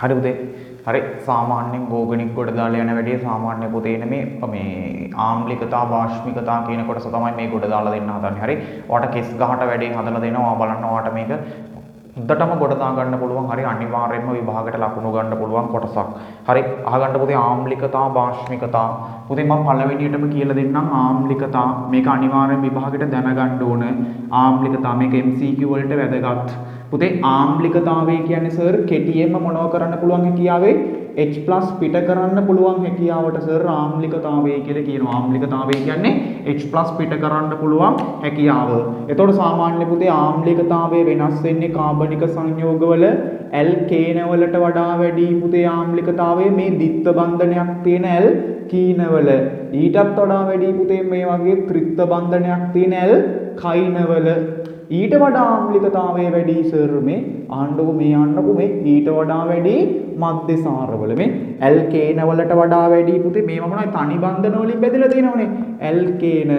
හරි පුතේ. හරි සාමාන්‍යයෙන් ගෝගණික කොට දාලා යන වැඩි සාමාන්‍ය පුතේ මේ ආම්ලිකතා වාෂ්මිකතා කියන කොටස තමයි මේ කොට දාලා දෙන්න හදන්නේ. හරි. ඔයාලට කෙස් ගහට වැඩි හදලා දෙනවා. බලන්න ඔයාලට මේක හොඳටම කොට දා ගන්න පුළුවන්. හරි අනිවාර්යයෙන්ම විභාගයට ලකුණු ගන්න පුළුවන් කොටසක්. හරි අහගන්න පුතේ ආම්ලිකතා වාෂ්මිකතා. පුතේ මම පළවෙනියටම කියලා දෙන්නම් ආම්ලිකතා. මේක අනිවාර්යයෙන් විභාගයට දැනගන්න ඕන. ආම්ලිකතා මේක MCQ වලට වැදගත්. පුතේ ආම්ලිකතාවය කියන්නේ සර් කෙටියෙන්ම මොනව කරන්න පුළුවන් හැකියාවේ H+ පිට කරන්න පුළුවන් හැකියාවට සර් ආම්ලිකතාවය කියලා කියනවා. ආම්ලිකතාවය කියන්නේ H+ පිට කරන්න පුළුවන් හැකියාව. එතකොට සාමාන්‍ය පුතේ ආම්ලිකතාවය වෙනස් වෙන්නේ කාබනික සංයෝගවල ඇල්කේන වලට වඩා වැඩි පුතේ ආම්ලිකතාවය මේ ද්විත්ව බන්ධනයක් තියෙන ඇල්කීනවල. ඊටත් වඩා වැඩි පුතේ මේ වගේ ත්‍රිත්ව බන්ධනයක් තියෙන ඇල්කයිනවල. ඊට වඩා ආම්ලිකතාවය වැඩි සර් මේ ආණ්ඩුව මේ ආණ්ඩුව මේ ඊට වඩා වැඩි මධ්‍යසාරවල මේ ඇල්කේන වලට වඩා වැඩි පුතේ මේවා මොනවද තනි බන්ධන වලින් බෙදලා තියෙනවනේ ඇල්කේන.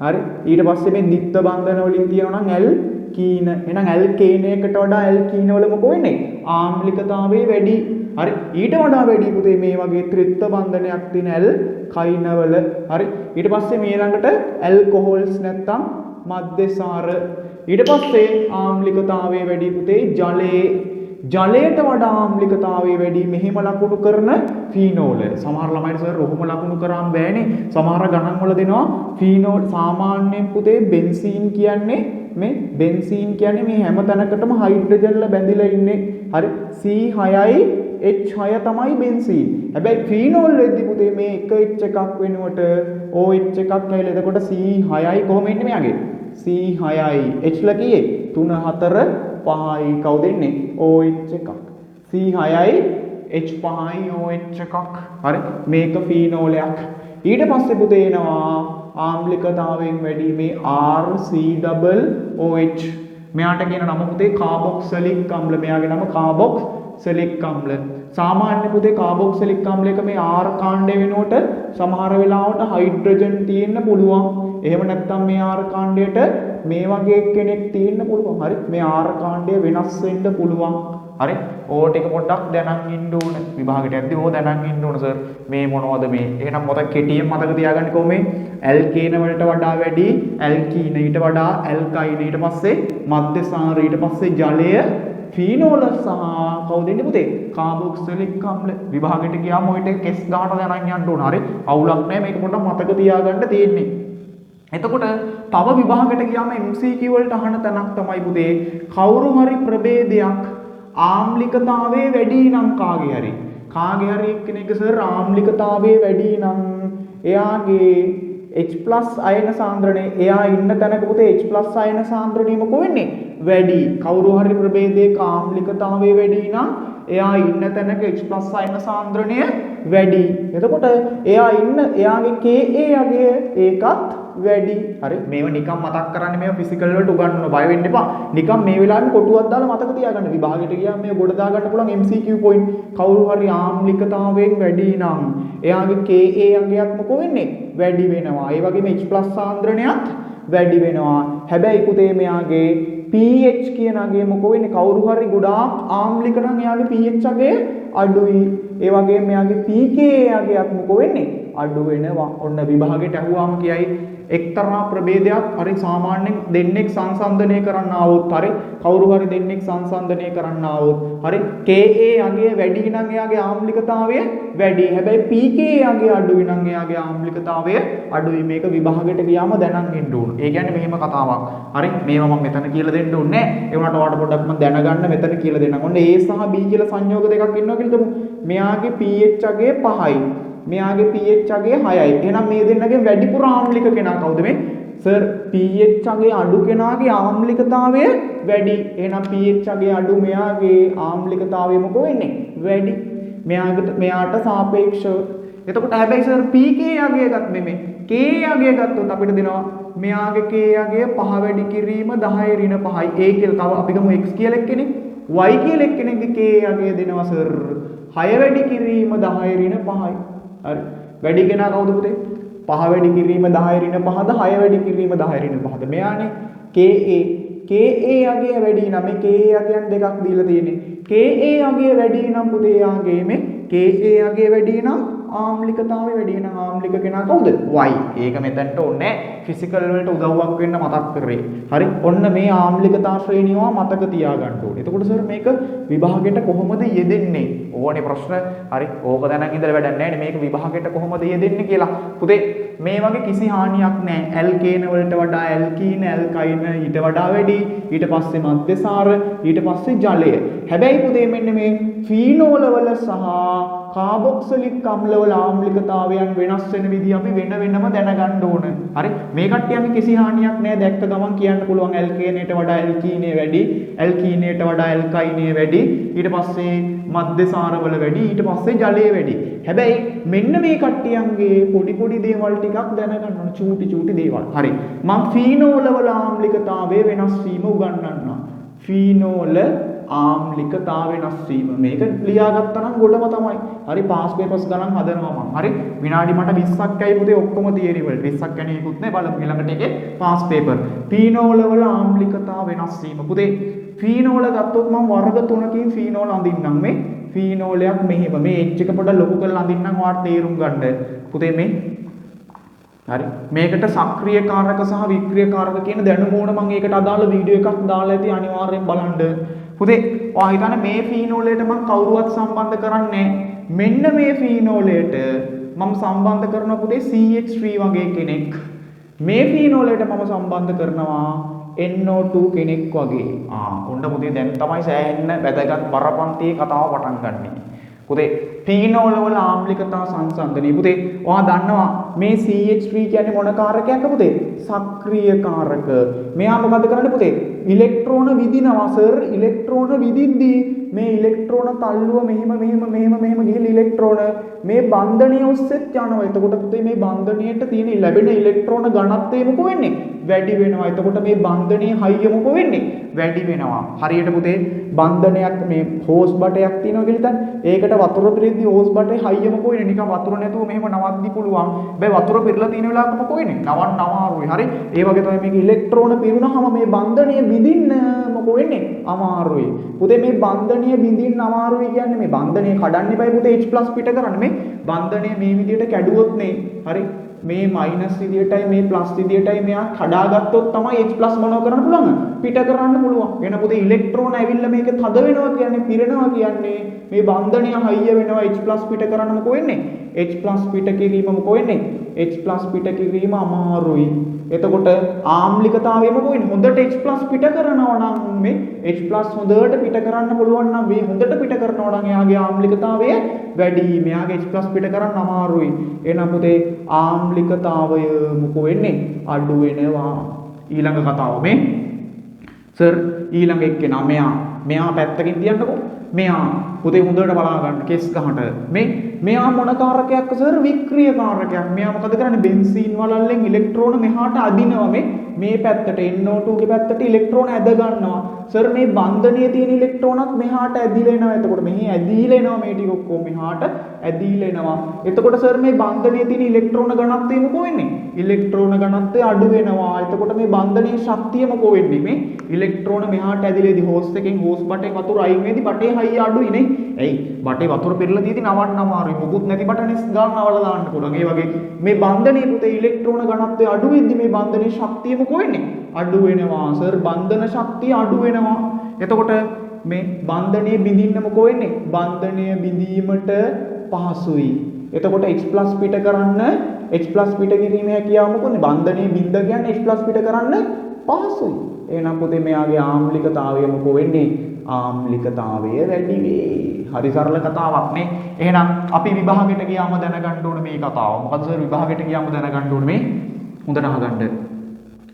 හරි ඊට පස්සේ මේ ද්විත්ව බන්ධන වලින් තියෙනවා නම් ඇල්කීන. එහෙනම් ඇල්කේනයකට වඩා ඇල්කීන වල මොකෝ වෙන්නේ ආම්ලිකතාවය වැඩි. හරි ඊට වඩා වැඩි පුතේ මේ වගේ ත්‍රිත්ව බන්ධනයක් තියෙන ඇල්කයිනවල. හරි ඊට පස්සේ මේ ළඟට ඇල්කොහොල්ස් නැත්තම් මධ්‍යසාර. ඊට පස්සේ ආම්ලිකතාවය වැඩි පුතේ ජලයේ. ජලයට වඩා ආම්ලිකතාවය වැඩි මෙහෙම ලකුණු කරන ෆීනෝල. සමහර ළමයිට සර් ඔහොම ලකුණු කරාම බෑනේ. සමහර ගණන් වල දෙනවා ෆීනෝල්. සාමාන්‍යයෙන් පුතේ බෙන්සීන් කියන්නේ මේ හැම තැනකටම හයිඩ්‍රජන්ල බැඳිලා ඉන්නේ. හරි C6යි H6 තමයි බෙන්සීන්. හැබැයි ෆීනෝල් වෙද්දි පුතේ මේ එක H එකක් වෙනුවට OH එකක් ඇවිල්ලා එතකොට C6යි කොහොම එන්නේ මෙයාගේ C6යි H ල කීයේ 3 4 5යි කවුද එන්නේ OH එකක් C6යි H5යි OH එකක්. හරි මේක ෆීනෝලයක්. ඊට පස්සේ පුතේ එනවා ආම්ලිකතාවයෙන් වැඩි මේ RCOOH. මෙයාට කියන නම පුතේ කාබොක්සිලික් අම්ල. මෙයාගේ නම කාබොක්සිලික් අම්ල. සාමාන්‍ය පුතේ කාබොක්සිලික් අම්ලයක මේ R කාණ්ඩය වෙනුවට සමහර වෙලාවට හයිඩ්‍රජන් තියෙන්න පුළුවන්. එහෙම නැත්නම් මේ R කාණ්ඩයට මේ වගේ කෙනෙක් තියෙන්න පුළුවන්. හරි මේ R කාණ්ඩය වෙනස් වෙන්න පුළුවන්. හරි ඕක ටික පොඩ්ඩක් දැනන් ඉන්න ඕන. විභාගයට යද්දී ඕක දැනන් ඉන්න ඕන සර්. මේ මොනවද මේ? එහෙනම් මතක කෙටියෙන් මතක තියාගන්න කොහොමද? ඇල්කේන වලට වඩා වැඩි ඇල්කීන, ඊට වඩා ඇල්කයින, ඊට පස්සේ මධ්‍යසාර, ඊට පස්සේ ජලය, ෆීනෝල සහ කවුද ඉන්නේ පුතේ? කාබොක්සිලික් අම්ල. විභාගයට ගියාම ඔය ටික කෙස් ගන්නට දැනන් යන්න ඕන. හරි අවුලක් නැහැ. මේක පොඩ්ඩක් මතක තියාගන්න තියෙන්නේ. එතකොට තව විභාගයට ගියාම MCQ වලට අහන තැනක් තමයි පුතේ කවුරු හරි ප්‍රභේදයක් ආම්ලිකතාවයේ වැඩි නම් කාගේ හරි එක්කෙනෙක් සර් ආම්ලිකතාවයේ වැඩි නම් එයාගේ H+ අයන සාන්ද්‍රණය එයා ඉන්න තැනක පුතේ H+ අයන සාන්ද්‍රණය මොකෝ වෙන්නේ වැඩි. කවුරු හරි ප්‍රභේදයක ආම්ලිකතාවයේ වැඩි නම් එයා ඉන්න තැනක H+ අයන සාන්ද්‍රණය වැඩි. එතකොට එයාගේ Ka යගේ ඒකත් වැඩි. හරි මේව නිකන් මතක් කරන්නේ මේව ෆිසිකල් වලට උගන්වන්න බය වෙන්න එපා. නිකන් මේ වෙලාවෙම කොටුවක් දාලා මතක තියාගන්න. විභාගයට ගියාම මේව ගොඩ දා ගන්න පුළුවන් MCQ point. කවුරු හරි ආම්ලිකතාවයෙන් වැඩි නම් එයාගේ Ka යගයක් මොකෝ වෙන්නේ වැඩි වෙනවා. ඒ වගේම H+ සාන්ද්‍රණයත් වැඩි වෙනවා. හැබැයි පුතේ මෙයාගේ pH කියන අගය මොකෝ වෙන්නේ කවුරු හරි ගොඩාක් ආම්ලික නම් එයාගේ pH අගය අඩුයි. ඒ වගේම මෙයාගේ pK අගයක් මොකෝ වෙන්නේ අඩු වෙනවා. ඔන්න විභාගයට අහුවාම කියයි එක්තරා ප්‍රභේදයක් හරි සාමාන්‍යයෙන් දෙන්නෙක් සංසන්දනය කරන්න ආවොත් හරි කවුරු හරි දෙන්නෙක් සංසන්දනය කරන්න ආවොත් හරි Ka අගය වැඩි නම් එයාගේ ආම්ලිකතාවය වැඩි. හැබැයි pK අගය අඩුයි නම් එයාගේ ආම්ලිකතාවය අඩුයි. මේක විභාගයට ගියාම දැනන් ඉන්න ඕන. ඒ කියන්නේ මෙහෙම කතාවක්. හරි මේවා මම මෙතන කියලා දෙන්න ඕනේ නැහැ. ඒ වුණාට ඔයාලට පොඩ්ඩක් මම දැනගන්න මෙතන කියලා දෙන්නම්. ඔන්න A සහ B කියලා සංයෝග දෙකක් ඉන්නවා කියලා තමු. මෙයාගේ pH අගය 5යි. මෙයාගේ pH අගය 6යි. එහෙනම් මේ දෙන්නගෙන් වැඩිපුර ආම්ලික කෙනා කවුද මේ? සර් pH අගය අඩු කෙනාගේ ආම්ලිකතාවය වැඩි. එහෙනම් pH අගය අඩු මෙයාගේ ආම්ලිකතාවය මොකෝ වෙන්නේ? වැඩි. මෙයාට සාපේක්ෂව. එතකොට හැබැයි සර් pK අගය ගත් නෙමෙයි. Ka අගය ගත්තොත් අපිට දෙනවා මෙයාගේ Ka අගය 5 වැඩි කිරීම 10 ඍණ 5යි. A කියලා තව අපි ගමු x කියලා එක්කෙනෙක්. y කියලා එක්කෙනෙක්ගේ Ka අගය දෙනවා සර් 6 වැඩි කිරීම 10 ඍණ 5යි. හරි වැඩි කෙනා කවුද පුතේ? 5 වැඩි කිරීම 10 ඍණ 5ද 6 වැඩි කිරීම 10 ඍණ 5ද? මෙයානේ Ka Ka අගය වැඩි නම් මේ Ka අගයන් දෙකක් දීලා තියෙන්නේ. Ka අගය වැඩි නම් පුතේ යාගේ මේ Ka අගය වැඩි නම් ආම්ලිකතාවය වැඩි නම් ආම්ලික කෙනා කවුද? Y. ඒක මෙතනට ඕනේ ෆිසිකල් වලට උදව්වක් වෙන්න මතක් කරේ. හරි. ඔන්න මේ ආම්ලිකතා ශ්‍රේණියව මතක තියාගන්න ඕනේ. එතකොට සර් මේක විභාගෙට කොහොමද යෙදෙන්නේ? ඕනේ ප්‍රශ්න. හරි. ඕක දැනන් ඉඳලා වැඩක් නැහැ නේ. මේක විභාගෙට කොහොමද යෙදෙන්නේ කියලා. පුතේ මේ වගේ කිසි හානියක් නැහැ. ඇල්කේන වලට වඩා ඇල්කීන, ඇල්කයින ඊට වඩා වැඩි. ඊට පස්සේ මධ්‍යසාර, ඊට පස්සේ ජලය. හැබැයි පුතේ මෙන්න මේ ෆීනෝල වල සහ කාබොක්සිලික් අම්ලවල ආම්ලිකතාවයන් වෙනස් වෙන විදිහ අපි වෙන වෙනම දැනගන්න ඕන. හරි. මේ කට්ටියන්ගේ කිසි හානියක් නැහැ. දැක්ක ගමන් කියන්න පුළුවන් ඇල්කේනේට වඩා ඇල්කීනේ වැඩි, ඇල්කීනේට වඩා ඇල්කයිනේ වැඩි, ඊට පස්සේ මධ්‍යසාරවල වැඩි, ඊට පස්සේ ජලයේ වැඩි. හැබැයි මෙන්න මේ කට්ටියන්ගේ පොඩි පොඩි දේවල් ටිකක් දැනගන්න ඕන. චූටි චූටි දේවල්. හරි. මම ෆීනෝල වල ආම්ලිකතාවයේ වෙනස් වීම උගන්වන්නම්. ෆීනෝල ආම්ලිකතාව වෙනස් වීම මේක ලියාගත්තා නම් ගොඩම තමයි. හරි පාස් පේපර්ස් ගණන් හදනවා මම. හරි විනාඩි මට 20ක් ඇයි පුතේ ඔක්කොම තියරි වල 20ක් යන්නේකුත් නැහැ බලමු ඊළඟට එකේ පාස් පේපර්. ෆීනෝල වල ආම්ලිකතාව වෙනස් වීම. පුතේ ෆීනෝල ගත්තොත් මම වර්ග 3කින් ෆීනෝල අඳින්නම්. මේ ෆීනෝලයක් මෙහෙම මේ H එක පොඩ්ඩක් ලොකු කරලා අඳින්නම් ඔයාලට තේරුම් ගන්න. පුතේ මේ හරි මේකට සක්‍රීය කාරක සහ වික්‍රීය කාරක කියන දැනුම ඕන මම ඒකට අදාළ වීඩියෝ එකක් දාලා ඇති අනිවාර්යෙන් බලන්න. පුතේ ඔයා හිතන්නේ මේ ෆීනෝලයට මම කවුරුවත් සම්බන්ධ කරන්නේ මෙන්න මේ ෆීනෝලයට මම සම්බන්ධ කරනවා පුතේ CH3 වගේ කෙනෙක්. මේ ෆීනෝලයට මම සම්බන්ධ කරනවා NO2 කෙනෙක් වගේ. ඔන්න පුතේ දැන් තමයි සෑහෙන්න වැදගත් බරපන්තියේ කතාව පටන් ගන්නෙ. පුතේ ෆීනෝල වල ආම්ලිකතා සංසන්දනය. පුතේ ඔයා දන්නවා මේ CH3 කියන්නේ මොන කාරකයක්ද පුතේ? සක්‍රීය කාරක. මෙයා මොකද කරන්නේ පුතේ? ඉලෙක්ට්‍රෝන විදිනවා සර්. ඉලෙක්ට්‍රෝන විදිද්දී මේ ඉලෙක්ට්‍රෝන තල්ලුව මෙහෙම ගිහිල්ලා ඉලෙක්ට්‍රෝන මේ බන්ධනය ඔස්සේත් යනවා. එතකොට පුතේ මේ බන්ධනයට තියෙන ලැබෙන ඉලෙක්ට්‍රෝන ඝනත්වය මොකෝ වෙන්නේ? වැඩි වෙනවා. එතකොට මේ බන්ධනයේ හයිය මොකෝ වෙන්නේ? වැඩි වෙනවා. හරියට පුතේ බන්ධනයක් මේ හෝස් බටයක් තියෙනවා කියලා හිතන්න. ඒකට වතුර පිරෙද්දී හෝස් බටේ හයිය මොකෝ වෙන්නේ? නිකන් වතුර නැතුව මෙහෙම නවද්දි පුළුවන්. බෑ වතුර පිරලා තියෙන වෙලාවක මොකෝ වෙන්නේ? නවන්න අමාරුයි. හරි. ඒ වගේ තමයි මේක ඉලෙක්ට්‍රෝන පිරුණාම මේ බන්ධනය විදින්න මොකෝ වෙන්නේ? අමාරුයි. පුතේ මේ බන්ධනය විදින්න අමාරුයි කියන්නේ මේ බන්ධනය කඩන්න එපයි පුතේ H+ පිට කරන්න. මේ බන්ධනය මේ විදියට කැඩුවොත් නේ. හරි. මේ මයිනස් විදියටයි මේ ප්ලස් විදියටයි මෙයා කඩාගත්තොත් තමයි H+ මොනව කරන්න පුළුවන්? පිට කරන්න පුළුවන්. වෙන පුතේ ඉලෙක්ට්‍රෝන ඇවිල්ලා මේක තද වෙනවා කියන්නේ පිරෙනවා කියන්නේ මේ බන්ධනය හයිය වෙනවා H+ පිට කරන්න මොකෝ වෙන්නේ? H+ පිට කිරීම මොකෝ වෙන්නේ? H+ පිට කිරීම අමාරුයි. එතකොට ආම්ලිකතාවය මොකෝ වෙන්නේ? හොඳට H+ පිට කරනවා නම් මේ H+ හොඳට පිට කරන්න පුළුවන් නම් මේ හොඳට පිට කරනවා නම් එයාගේ ආම්ලිකතාවය වැඩි. මෙයාගේ H+ පිට කරන්න අමාරුයි. එහෙනම් පුතේ ආම්ලිකතාවය මොකෝ වෙන්නේ? අඩු වෙනවා. ඊළඟ කතාව මේ සර් ඊළඟ එක්කෙනා මෙයා පැත්තකින් තියන්නකෝ. මෙයා පුතේ හොඳට බලා ගන්න කෙස් ගහට. මෙයා මොන කාරකයක්ද සර්? වික්‍රීය කාරකයක්. මෙයා මොකද කරන්නේ? බෙන්සීන් වලල්ලෙන් ඉලෙක්ට්‍රෝන මෙහාට අදිනවා. මේ පැත්තට NO2 ගේ පැත්තට ඉලෙක්ට්‍රෝන ඇද ගන්නවා. සර් මේ බන්ධනයේ තියෙන ඉලෙක්ට්‍රෝනත් මෙහාට ඇදිලා එනවා. එතකොට මෙහි ඇදිලා එනවා මේ ටික ඔක්කොම මෙහාට ඇදිලා එනවා. එතකොට සර් මේ බන්ධනයේ තියෙන ඉලෙක්ට්‍රෝන ඝනත්වය මොකෝ වෙන්නේ? ඉලෙක්ට්‍රෝන ඝනත්වය අඩු වෙනවා. එතකොට මේ බන්ධනයේ ශක්තිය මොකෝ වෙන්නේ? මේ ඉලෙක්ට්‍රෝන මෙහාට ඇදිලාදී හෝස් එකෙන් හෝස් බටේ වතුර අයින් වෙද්දී බටේ හයිය අඩුයි නේ. එයි බටේ වතුර පෙරලා තියෙදි නවන්න අමාරුයි. මුකුත් නැති බටනේ ගන්නවල දාන්න පුළුවන්. ඒ වගේ මේ බන්ධනයේ පුතේ ඉලෙක්ට්‍රෝන ඝනත්වය අඩු වෙද්දී මේ බන්ධනයේ ශක්තිය මොකෝ වෙන්නේ? අඩු වෙනවා. සර් බන්ධන ශක්තිය අඩු වෙනවා. එතකොට මේ බන්ධනයේ බිඳින්න මොකෝ වෙන්නේ? බන්ධනය බිඳීමට පහසුයි. එතකොට H+ පිට කරන්න H+ පිට කිරීමේ හැකියාව මොකෝනේ? බන්ධනයේ බිඳ කියන්නේ H+ පිට කරන්න පහසුයි. එහෙනම් පුතේ මෙයාගේ ආම්ලිකතාවය මොකෝ වෙන්නේ? ආම්ලිකතාවය වැඩි වේ. හරි සරල කතාවක් නේ. එහෙනම් අපි විභාගෙට ගියාම දැනගන්න ඕන මේ කතාව. මොකද සර් විභාගෙට ගියාම දැනගන්න ඕන මේ හොඳට අහගන්න.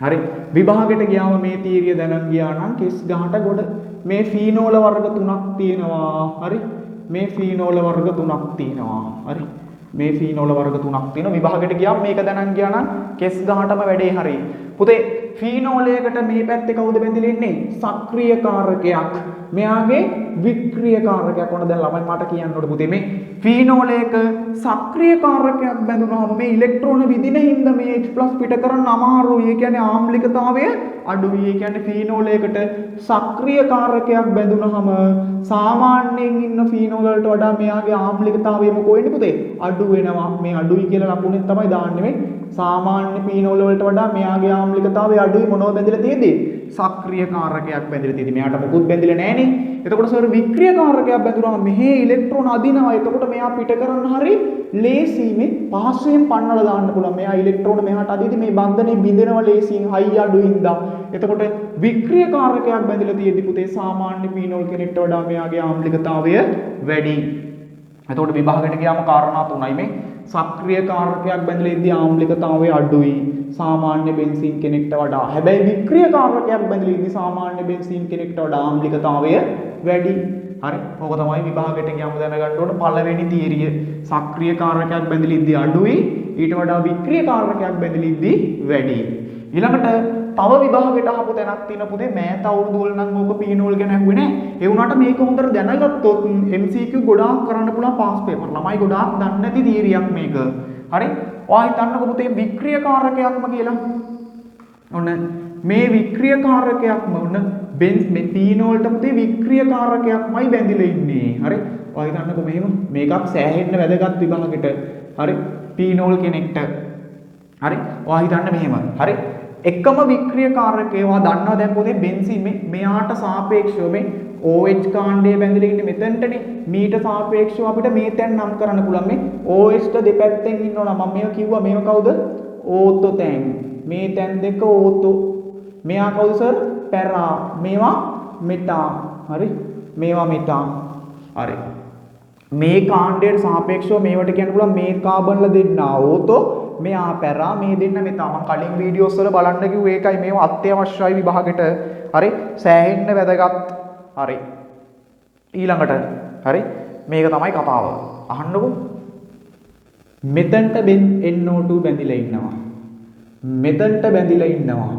හරි විභාගෙට ගියාම මේ තීරිය දැනන් ගියා නම් කෙස් ගහට ගොඩ මේ ෆීනෝල වර්ග 3ක් තියෙනවා. හරි මේ ෆීනෝල වර්ග 3ක් තියෙනවා. හරි මේ ෆීනෝල වර්ග 3ක් තියෙනවා. විභාගෙට ගියාම මේක දැනන් ගියා නම් කෙස් ගහටම වැඩේ හරි. පුතේ ෆීනෝලයකට මේ පැත්තේ කවුද බැඳිලා ඉන්නේ? සක්‍රීය කාරකයක්. මෙයාගේ වික්‍රියකාරකයක් වුණා. දැන් ළමයි මට කියන්න ඕනේ පුතේ මේ ෆීනෝල් එක සක්‍රියකාරකයක් බැඳුනහම මේ ඉලෙක්ට්‍රෝන විදින හින්දා මේ H+ පිට කරන්න අමාරුයි. ඒ කියන්නේ ආම්ලිකතාවය අඩුයි. ඒ කියන්නේ ෆීනෝල් එකකට සක්‍රියකාරකයක් බැඳුනහම සාමාන්‍යයෙන් ඉන්න ෆීනෝල් වලට වඩා මෙයාගේ ආම්ලිකතාවය මොකෝ වෙන්නේ පුතේ? අඩු වෙනවා. මේ අඩුයි කියලා ලකුණෙන් තමයි දාන්නේ මේ. සාමාන්‍ය ෆීනෝල් වලට වඩා මෙයාගේ ආම්ලිකතාවය අඩුයි. මොනවද බැඳිලා තියෙන්නේ? සක්‍රියකාරකයක් බැඳිලා තියෙන්නේ. මෙයාට මොකුත් බැඳිලා නැහනේ. එතකොට සර් වික්‍රියකාරකයක් බැඳුනම මෙහි ඉලෙක්ට්‍රෝන අදිනවා. එතකොට මෙයා පිට කරන්න හරි ලේසි මේ පහසුවෙන් පන්නලා දාන්න පුළුවන්. මෙයා ඉලෙක්ට්‍රෝන මෙහාට අදිද්දි මේ බන්ධනේ බිඳෙනවා ලේසියෙන් හයි අඩුයින්දා. එතකොට වික්‍රියකාරකයක් බැඳිලා තියෙද්දි පුතේ සාමාන්‍ය ෆීනෝල් කෙනෙක්ට වඩා මෙයාගේ ආම්ලිකතාවය වැඩි. එතකොට විභාගයට ගියාම කාරණා තුනයි මේ. සක්‍රියකාරකයක් බැඳලා ඉද්දී ආම්ලිකතාවය අඩුයි සාමාන්‍ය බෙන්සීන් කෙනෙක්ට වඩා. හැබැයි වික්‍රියකාරකයක් බැඳලා ඉද්දී සාමාන්‍ය බෙන්සීන් කෙනෙක්ට වඩා ආම්ලිකතාවය වැඩි. හරි. ඕක තමයි විභාගයට ගියාම දැනගන්න ඕන පළවෙනි තියරිය. සක්‍රියකාරකයක් බැඳලා ඉද්දී අඩුයි ඊට වඩා වික්‍රියකාරකයක් බැඳලා ඉද්දී වැඩි. ඊළඟට තව විභාගයට ආපු තැනක් තියෙන පුතේ මෑත අවුරුදු වල නම් ඕක පීනෝල් ගැන ඇහුවේ නෑ. ඒ වුණාට මේක හොඳට දැනගත්තොත් MCQ ගොඩාක් කරන්න පුළුවන් පාස් පේපර්. ළමයි ගොඩාක් දන්නේ නැති තියරියක් මේක. හරි. ඔයා හිතන්නකො පුතේ වික්‍රියකාරකයක්ම කියලා. ඔන්න මේ වික්‍රියකාරකයක්ම ඔන්න මේ පීනෝල්ට පුතේ වික්‍රියකාරකයක්මයි බැඳිලා ඉන්නේ. හරි. ඔයා හිතන්නකො මෙහෙම මේකක් සෑහෙන්න වැදගත් විභාගෙට. හරි. පීනෝල් කෙනෙක්ට. හරි. ඔයා හිතන්න මෙහෙම. හරි. එකම වික්‍රියකාරකය ඔයා දන්නවා දැන් පොතේ බෙන්සීන් මෙයාට සාපේක්ෂව මේ OH කාණ්ඩය බැඳලා ඉන්නේ මෙතනටනේ. මීට සාපේක්ෂව අපිට මේ තැන් නම් කරන්න පුළුවන්. මේ OH ට දෙපැත්තෙන් ඉන්නවනම් මම මේක කිව්වා මේව කවුද? ඕතෝ තැන්. මේ තැන් දෙක ඕතෝ. මෙයා කවුද සර්? පැරා. මේවා මෙටා. හරි. මේවා මෙටා. හරි. මේ කාණ්ඩයට සාපේක්ෂව මේවට කියන්න පුළුවන් මේ කාබන්ලා දෙන්න ඕතෝ මෙයා පැරා මේ දෙන්න මෙතා. මම කලින් වීඩියෝස් වල බලන්න කිව්වේ ඒකයි. මේවා අත්‍යවශ්‍යයි විභාගෙට. හරි. සෑහෙන්න වැදගත්. හරි. ඊළඟට හරි මේක තමයි කතාව. අහන්නකෝ. මෙතනට NO2 බැඳිලා ඉන්නවා. මෙතනට බැඳිලා ඉන්නවා.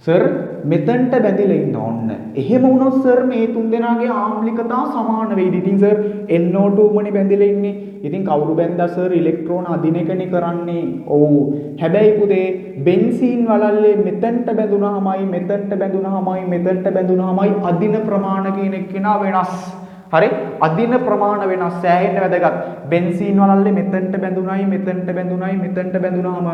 සර් මෙතනට බැඳිලා ඉන්න ඕන්න. එහෙම වුණොත් සර් මේ තුන් දෙනාගේ ආම්ලිකතා සමාන වෙයිද? ඉතින් සර් NO2 මනේ බැඳිලා ඉන්නේ. ඉතින් කවුරු බැඳලා සර් ඉලෙක්ට්‍රෝන අදින එකනේ කරන්නේ. ඔව්. හැබැයි පුතේ බෙන්සීන් වලල්ලේ මෙතනට බැඳුනහමයි මෙතනට බැඳුනහමයි මෙතනට බැඳුනහමයි අදින ප්‍රමාණ කියන එක්කෙනා වෙනස්. හරි. අදින ප්‍රමාණ වෙනස්. සෑහෙන්න වැදගත්. බෙන්සීන් වලල්ලේ මෙතනට බැඳුනයි මෙතනට බැඳුනයි මෙතනට බැඳුනහම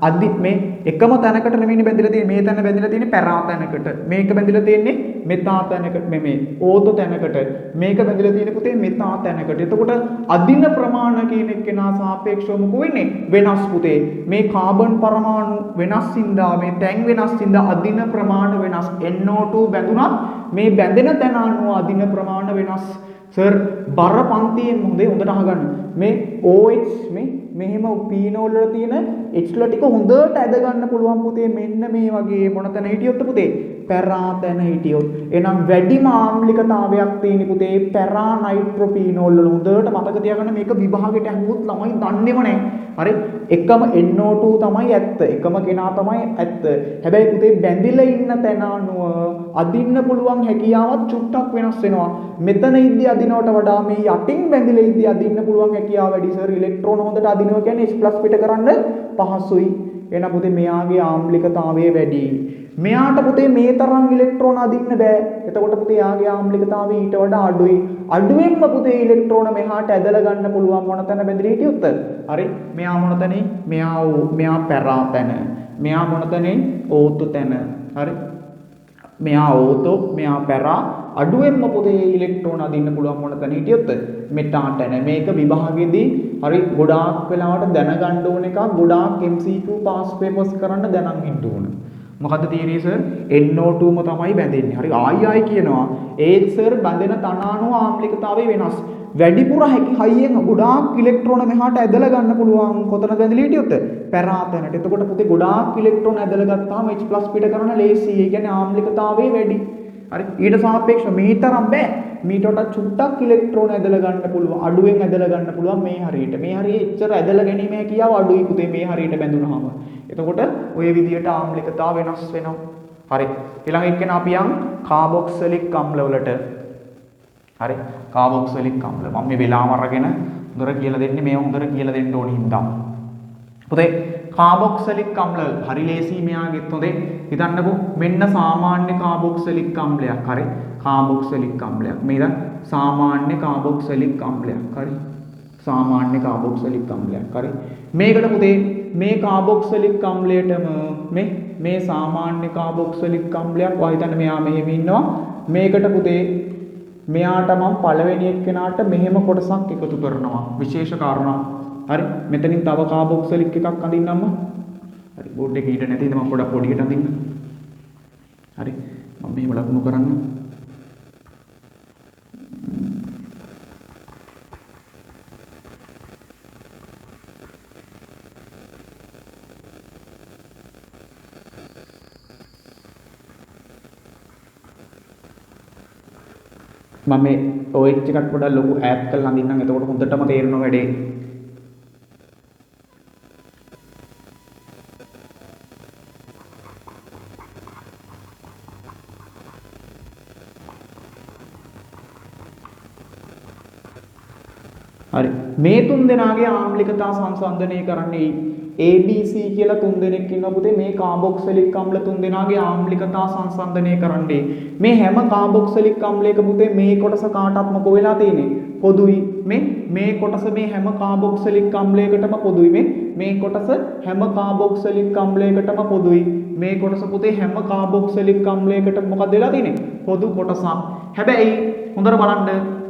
අදි මේ එකම තැනකට නෙවෙයි බැඳිලා තියෙන්නේ. මේ තැන බැඳිලා තියෙන්නේ පැරා තැනකට. මේක බැඳිලා තියෙන්නේ මෙතා තැනකට. මේ ඕතෝ තැනකට. මේක බැඳිලා තියෙන්නේ පුතේ මෙතා තැනකට. එතකොට අදින ප්‍රමාණ කියන එක්කෙනා සාපේක්ෂව මොකෝ වෙන්නේ? වෙනස් පුතේ. මේ කාබන් පරමාණු වෙනස් හින්දා මේ තැන් වෙනස් හින්දා අදින ප්‍රමාණ වෙනස්. NO2 බැඳුනත් මේ බැඳෙන තැන අනුව අදින ප්‍රමාණ වෙනස්. සර් බර පන්තියෙන් හොඳට අහගන්න. මේ OH මෙහෙම පීනෝල් වල තියෙන H ල ටික හොඳට ඇද ගන්න පුළුවන් පුතේ. මෙන්න මේ වගේ මොන තැන හිටියොත් පුතේ? පැරා තැන හිටියොත්. එහෙනම් වැඩිම ආම්ලිකතාවයක් තියෙන පුතේ පැරා නයිට්‍රෝපීනෝල් වල. හොඳට මතක තියාගන්න මේක විභාගෙට අහුවොත් ළමයි දන්නේම නැහැ. හරි. එකම NO2 තමයි ඇත්ත. එකම කෙනා තමයි ඇත්ත. හැබැයි පුතේ බැඳිලා ඉන්න තැන අනුව අදින්න පුළුවන් හැකියාවත් චුට්ටක් වෙනස් වෙනවා. මෙතන ඉද්දි අදිනවට වඩා මේ යටින් බැඳිලා ඉද්දි අදින්න පුළුවන් හැකියාව වැඩි. සර් ඉලෙක්ට්‍රෝන හොඳට අදිනවා කියන්නේ H+ පිට කරන්න පහසුයි. එහෙනම් පුතේ මෙයාගේ ආම්ලිකතාවය වැඩි. මෙයාට පුතේ මේ තරම් ඉලෙක්ට්‍රෝන අදින්න බෑ. එතකොට පුතේ යාගේ ආම්ලිකතාවය ඊට වඩා අඩුයි. අඩුවෙන්ම පුතේ ඉලෙක්ට්‍රෝන මෙහාට ඇදලා ගන්න පුළුවන් මොන තැන බැඳලා හිටියොත්? හරි. මෙයා මොන තැනේ? මෙයා පැරා තැන. මෙයා මොන තැනේ? ඕතෝ තැන. හරි. මෙයා ඕතෝ මෙයා පැරා. අඩුවෙන්ම පුතේ ඉලෙක්ට්‍රෝන අදින්න පුළුවන් මොන තැන හිටියොත්? මෙටා තැන. මේක විභාගෙදී හරි ගොඩාක් වෙලාවට දැනගන්න ඕන එකක්. ගොඩාක් MCQ පාස් පේපර්ස් කරන්න දැනන් ඉන්න ඕන. මොකද්ද තියරිය සර්? NO2ම තමයි බැඳෙන්නේ. හරි ආයි කියනවා. ඒත් සර් බැඳෙන තන අණු ආම්ලිකතාවය වෙනස්. වැඩිපුර හයියෙන් ගොඩාක් ඉලෙක්ට්‍රෝන මෙහාට ඇදලා ගන්න පුළුවන්. කොතනද බැඳලා හිටියොත්? පැරා තැනට. එතකොට පුතේ ගොඩාක් ඉලෙක්ට්‍රෝන ඇදලා ගත්තාම H+ පිට කරන ලේසි. ඒ කියන්නේ ආම්ලිකතාවය වැඩි. හරි. ඊට සාපේක්ෂව මේ තරම් බෑ. මීට වඩා චුට්ටක් ඉලෙක්ට්‍රෝන ඇදලා ගන්න පුළුවන්. අඩුවෙන් ඇදලා ගන්න පුළුවන් මේ හරියට. මේ හරිය එච්චර ඇදලා ගැනීම හැකියාව අඩුයි පුතේ මේ හරියට බැඳුනහම. එතකොට ඔය විදියට ආම්ලිකතාව වෙනස් වෙනවා. හරි. ඊළඟ එක්කෙනා අපි යන් කාබොක්සිලික් අම්ල වලට. හරි කාබොක්සිලික් අම්ල මම මේ වෙලාව අරගෙන හොඳට කියලා දෙන්නේ මේ හොඳට කියලා දෙන්න ඕනි හින්දා පුතේ කාබොක්සිලික් අම්ල හරි ලේසි මෙයාගෙත් හොඳේ හිතන්නකෝ මෙන්න සාමාන්‍ය කාබොක්සිලික් අම්ලයක් හරි කාබොක්සිලික් අම්ලයක් මේක සාමාන්‍ය කාබොක්සිලික් අම්ලයක් හරි සාමාන්‍ය කාබොක්සිලික් අම්ලයක් හරි මේකට පුතේ මේ කාබොක්සිලික් අම්ලයටම මේ සාමාන්‍ය කාබොක්සිලික් අම්ලයක් ඔයා හිතන්න මෙයා මෙහෙම ඉන්නවා මේකට පුතේ මෙයාට මම පළවෙනි එක්කෙනාට මෙහෙම කොටසක් එකතු කරනවා විශේෂ කාරණා හරි මෙතනින් තව කාබොක්සිලික් එකක් අඳින්නම්ම හරි බෝඩ් එකේ ඊට නැතිද මම පොඩක් පොඩියට අඳින්න හරි මම මෙහෙම ලකුණු කරන්න මම මේ OH එකක් පොඩක් ලොකු ඈත් කරලා අඳින්නම් එතකොට හොඳටම තේරෙනවා වැඩේ හරි මේ තුන් දෙනාගේ ආම්ලිකතා සංසන්දනය කරන්නේ ABC කියලා තුන් දෙනෙක් ඉන්නවා පුතේ මේ කාබොක්සිලික් අම්ල තුන් දෙනාගේ ආම්ලිකතා සංසන්දනය කරන්නේ මේ හැම කාබොක්සිලික් අම්ලයක පුතේ මේ කොටස කාටත් මොක වෙලා තියෙන්නේ පොදුයි මේ කොටස මේ හැම කාබොක්සිලික් අම්ලයකටම පොදුයි මේ කොටස හැම කාබොක්සිලික් අම්ලයකටම පොදුයි මේ කොටස පුතේ හැම කාබොක්සිලික් අම්ලයකටම මොකද වෙලා තියෙන්නේ පොදු කොටසක් හැබැයි හොඳට බලන්න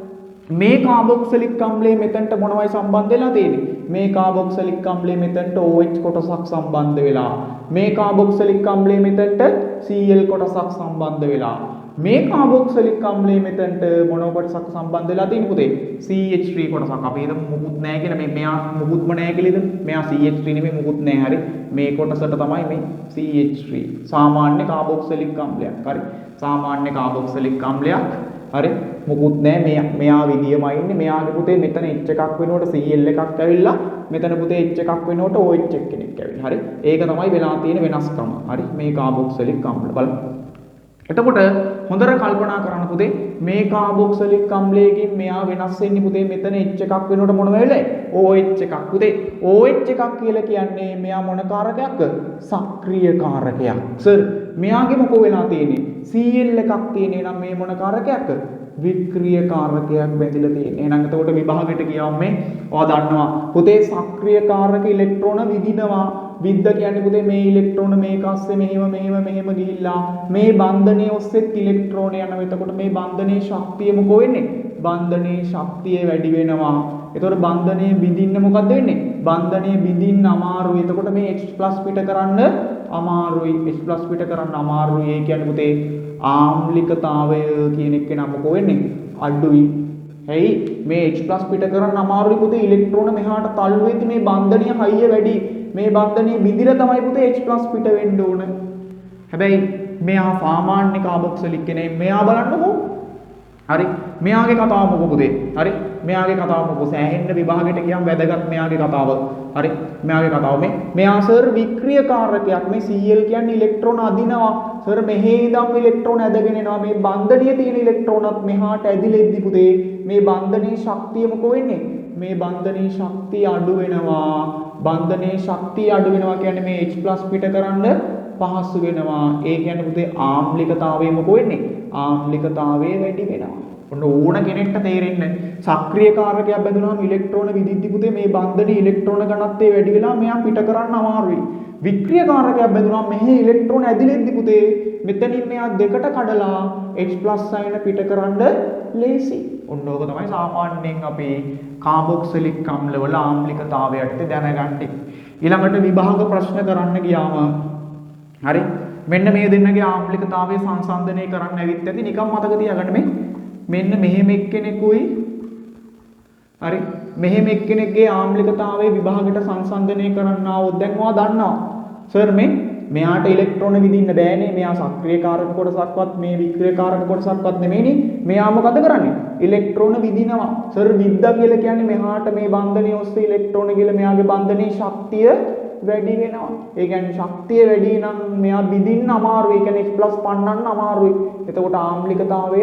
මේ කාබොක්සිලික් අම්ලයේ මෙතනට මොනවයි සම්බන්ධ වෙලා තියෙන්නේ මේ කාබොක්සිලික් අම්ලයේ මෙතනට OH කොටසක් සම්බන්ධ වෙලා මේ කාබොක්සිලික් අම්ලයේ මෙතනට Cl කොටසක් සම්බන්ධ වෙලා මේ කාබොක්සිලික් අම්ලයේ මෙතනට මොන කොටසක් සම්බන්ධ වෙලා තියෙන්නේ පුතේ CH3 කොටසක් අපි හිතමු මුකුත් නැහැ කියලා මෙයා මුකුත්ම නැහැ කියලාද මෙයා CH3 නෙමෙයි මුකුත් නැහැ හරි මේ කොටසට තමයි මේ CH3 සාමාන්‍ය කාබොක්සිලික් අම්ලයක් හරි සාමාන්‍ය කාබොක්සිලික් අම්ලයක් හරි මුකුත් නැහැ මෙයා විදියමයි ඉන්නේ මෙයාගේ පුතේ මෙතන H එකක් වෙනකොට Cl එකක් ඇවිල්ලා මෙතන පුතේ H එකක් වෙනකොට OH කෙනෙක් ඇවිල්ලා හරි ඒක තමයි වෙලා තියෙන වෙනස්කම හරි මේ කාබොක්සිලික් අම්ල බලන්න එතකොට හොඳට කල්පනා කරන්න පුතේ මේ කාබොක්සිලික් අම්ලයෙන් මෙයා වෙනස් වෙන්නේ පුතේ මෙතන H එකක් වෙනකොට මොන වෙලේ OH එකක් පුතේ OH එකක් කියලා කියන්නේ මෙයා මොන කාරකයක්ද සක්‍රීය කාරකයක් සර් මෙයාගේ මොකෝ වෙලා තියෙන්නේ Cl එකක් තියෙන නම් මේ මොන කාරකයක්ද වික්‍රීය කාරකයක් බැඳිලා තියෙන්නේ එහෙනම් එතකොට විභාගයට ගියාම මේ ඔයා දන්නවා පුතේ සක්‍රීය කාරක ඉලෙක්ට්‍රෝන විදිනවා විද්ද කියන්නේ පුතේ මේ ඉලෙක්ට්‍රෝන මේක ASCII මෙහෙම ගිහිල්ලා මේ බන්ධනයේ ඔස්සේත් ඉලෙක්ට්‍රෝන යනවා එතකොට මේ බන්ධනයේ ශක්තිය මොකෝ වෙන්නේ බන්ධනයේ ශක්තිය වැඩි වෙනවා එතකොට බන්ධනයේ බිඳින්න මොකද්ද වෙන්නේ බන්ධනයේ බිඳින්න අමාරුයි එතකොට මේ H+ පිට කරන්න අමාරුයි H+ පිට කරන්න අමාරුයි ඒ කියන්නේ පුතේ ආම්ලිකතාවය කියන එක නම මොකෝ වෙන්නේ අඩුයි ඇයි මේ H+ පිට කරන්න අමාරුයි පුතේ ඉලෙක්ට්‍රෝන මෙහාට තල්ලු වෙද්දි මේ බන්ධනීය හයිය වැඩි මේ බන්ධනීය බිඳිලා තමයි පුතේ H+ පිට වෙන්න ඕන හැබැයි මෙයා සාමාන්‍ය කාබොක්සිලික් කෙනෙක් මෙයා බලන්නකෝ හරි මෙයාගේ කතාව මොකෝ පුතේ හරි මෙයාගේ කතාව මොකෝ සෑහෙන්න විභාගයට ගියම් වැදගත් මෙයාගේ කතාව හරි මෙයාගේ කතාව මෙයා සර් වික්‍රීය කාරකයක් මේ Cl කියන්නේ ඉලෙක්ට්‍රෝන අදිනවා සර් මෙහි ඉඳන් ඉලෙක්ට්‍රෝන ඇදගෙන එනවා මේ බන්ධනීය තියෙන ඉලෙක්ට්‍රෝනත් මෙහාට ඇදිලෙද්දි පුතේ මේ බන්ධනීය ශක්තිය මොකෝ වෙන්නේ මේ බන්ධනීය ශක්තිය අඩු වෙනවා බන්ධනීය ශක්තිය අඩු වෙනවා කියන්නේ මේ H+ පිට කරන්න පහසු වෙනවා ඒ කියන්නේ පුතේ ආම්ලිකතාවය මොකෝ වෙන්නේ ආම්ලිකතාවය වැඩි වෙනවා ඔන්න ඕන කෙනෙක්ට තේරෙන්නේ සක්‍රීය කාරකයක් බැඳුනහම ඉලෙක්ට්‍රෝන විදිද්දි පුතේ මේ බන්ධනීය ඉලෙක්ට්‍රෝන ඝනත්වය වැඩි වෙලා මෙයා පිට කරන්න අමාරුයි වික්‍රීය කාරකයක් බැඳුනහම මෙහි ඉලෙක්ට්‍රෝන ඇදිලෙද්දි පුතේ මෙතනින් මෙයා දෙකට කඩලා H+ අයන පිට කරන්න ලේසි ඔන්න ඕක තමයි සාමාන්‍යයෙන් අපි කාබොක්සිලික් අම්ල වල ආම්ලිකතාවයට දැනගන්නේ ඊළඟට විභාග ප්‍රශ්න කරන්න ගියාම හරි මෙන්න මේ දෙන්නගේ ආම්ලිකතාවය සංසන්දනය කරන්න ඇවිත් ඇති නිකම් මතක තියාගන්න මෙන්න මෙහෙම එක්කෙනෙකුයි හරි මෙහෙම එක්කෙනෙක්ගේ ආම්ලිකතාවය විභාගයට සංසන්දනය කරන්න આવොත් දැන් ඔයා දන්නවා සර් මෙයාට ඉලෙක්ට්‍රෝන විදින්න බෑනේ මෙයා සක්‍රීය කාරක කොටසක්වත් මේ වික්‍රීය කාරක කොටසක්වත් නෙමෙයිනේ මෙයා මොකද කරන්නේ ඉලෙක්ට්‍රෝන විදිනවා සර් විද්දා කියලා කියන්නේ මෙහාට මේ බන්ධනයේ ඔස්සේ ඉලෙක්ට්‍රෝන ගිහලා මෙයාගේ බන්ධනයේ ශක්තිය වැඩි වෙනවා ඒ කියන්නේ ශක්තිය වැඩි නම් මෙයා බිඳින්න අමාරුයි ඒ කියන්නේ H+ පන්නන්න අමාරුයි එතකොට ආම්ලිකතාවය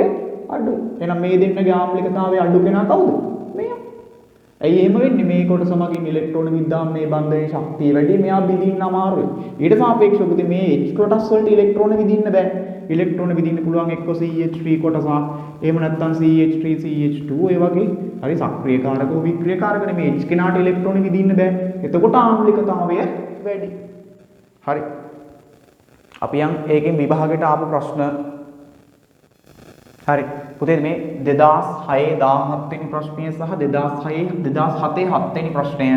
අඩුයි. එහෙනම් මේ දෙන්නගේ ආම්ලිකතාවය අඩු කෙනා කවුද? මෙයා. ඇයි එහෙම වෙන්නේ? මේ කොටස මගින් ඉලෙක්ට්‍රෝන විද්‍යාත්මක බන්ධනයේ ශක්තිය වැඩි. මෙයා විදින්න අමාරුයි. ඊට සාපේක්ෂව පුතේ මේ H කොටස් වලට ඉලෙක්ට්‍රෝන විදින්න බෑ. ඉලෙක්ට්‍රෝන විදින්න පුළුවන් එක්ක CH3 කොටසක්. එහෙම නැත්නම් CH3 CH2 ඒ වගේ. හරි සක්‍රියකාරක වික්‍රියකාරකනේ මේ H කෙනාට ඉලෙක්ට්‍රෝන විදින්න බෑ. එතකොට ආම්ලිකතාවය වැඩි. හරි. අපි යන් ඒකෙන් විභාගයට ආපු ප්‍රශ්න. හරි. පුතේ මේ 2006 17 වෙනි ප්‍රශ්නය සහ 2007 7 වෙනි ප්‍රශ්නය.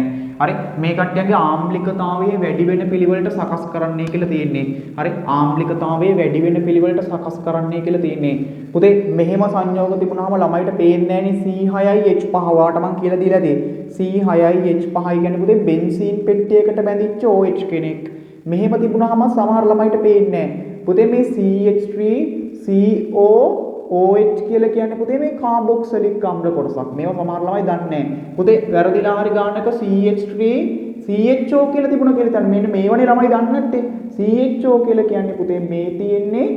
හරි. මේ කට්ටියගේ ආම්ලිකතාවයේ වැඩි වෙන පිළිවෙලට සකස් කරන්නයි කියලා තියෙන්නේ. හරි. ආම්ලිකතාවයේ වැඩි වෙන පිළිවෙලට සකස් කරන්නයි කියලා තියෙන්නේ. පුතේ මෙහෙම සංයෝග තිබුණාම ළමයිට පේන්නේ නැහනේ C6H5 වාට මම කියලා දීලා තියෙන්නේ. C6H5 කියන්නේ පුතේ බෙන්සීන් පෙට්ටියකට බැඳිච්ච OH කෙනෙක්. මෙහෙම තිබුණාම සමහර ළමයිට පේන්නේ නැහැ. පුතේ මේ CH3 CO OH කියලා කියන්නේ පුතේ මේ කාබොක්සිලික් අම්ල කොටසක්. මේවා සමහර ළමයි දන්නේ නැහැ. පුතේ වැරදිලා හරි ගන්නක CH3 CHO කියලා තිබුණා කියලා හිතන්න. මෙන්න මේවනේ ළමයි දන්නේ නැත්තේ. CHO කියලා කියන්නේ පුතේ මේ තියෙන්නේ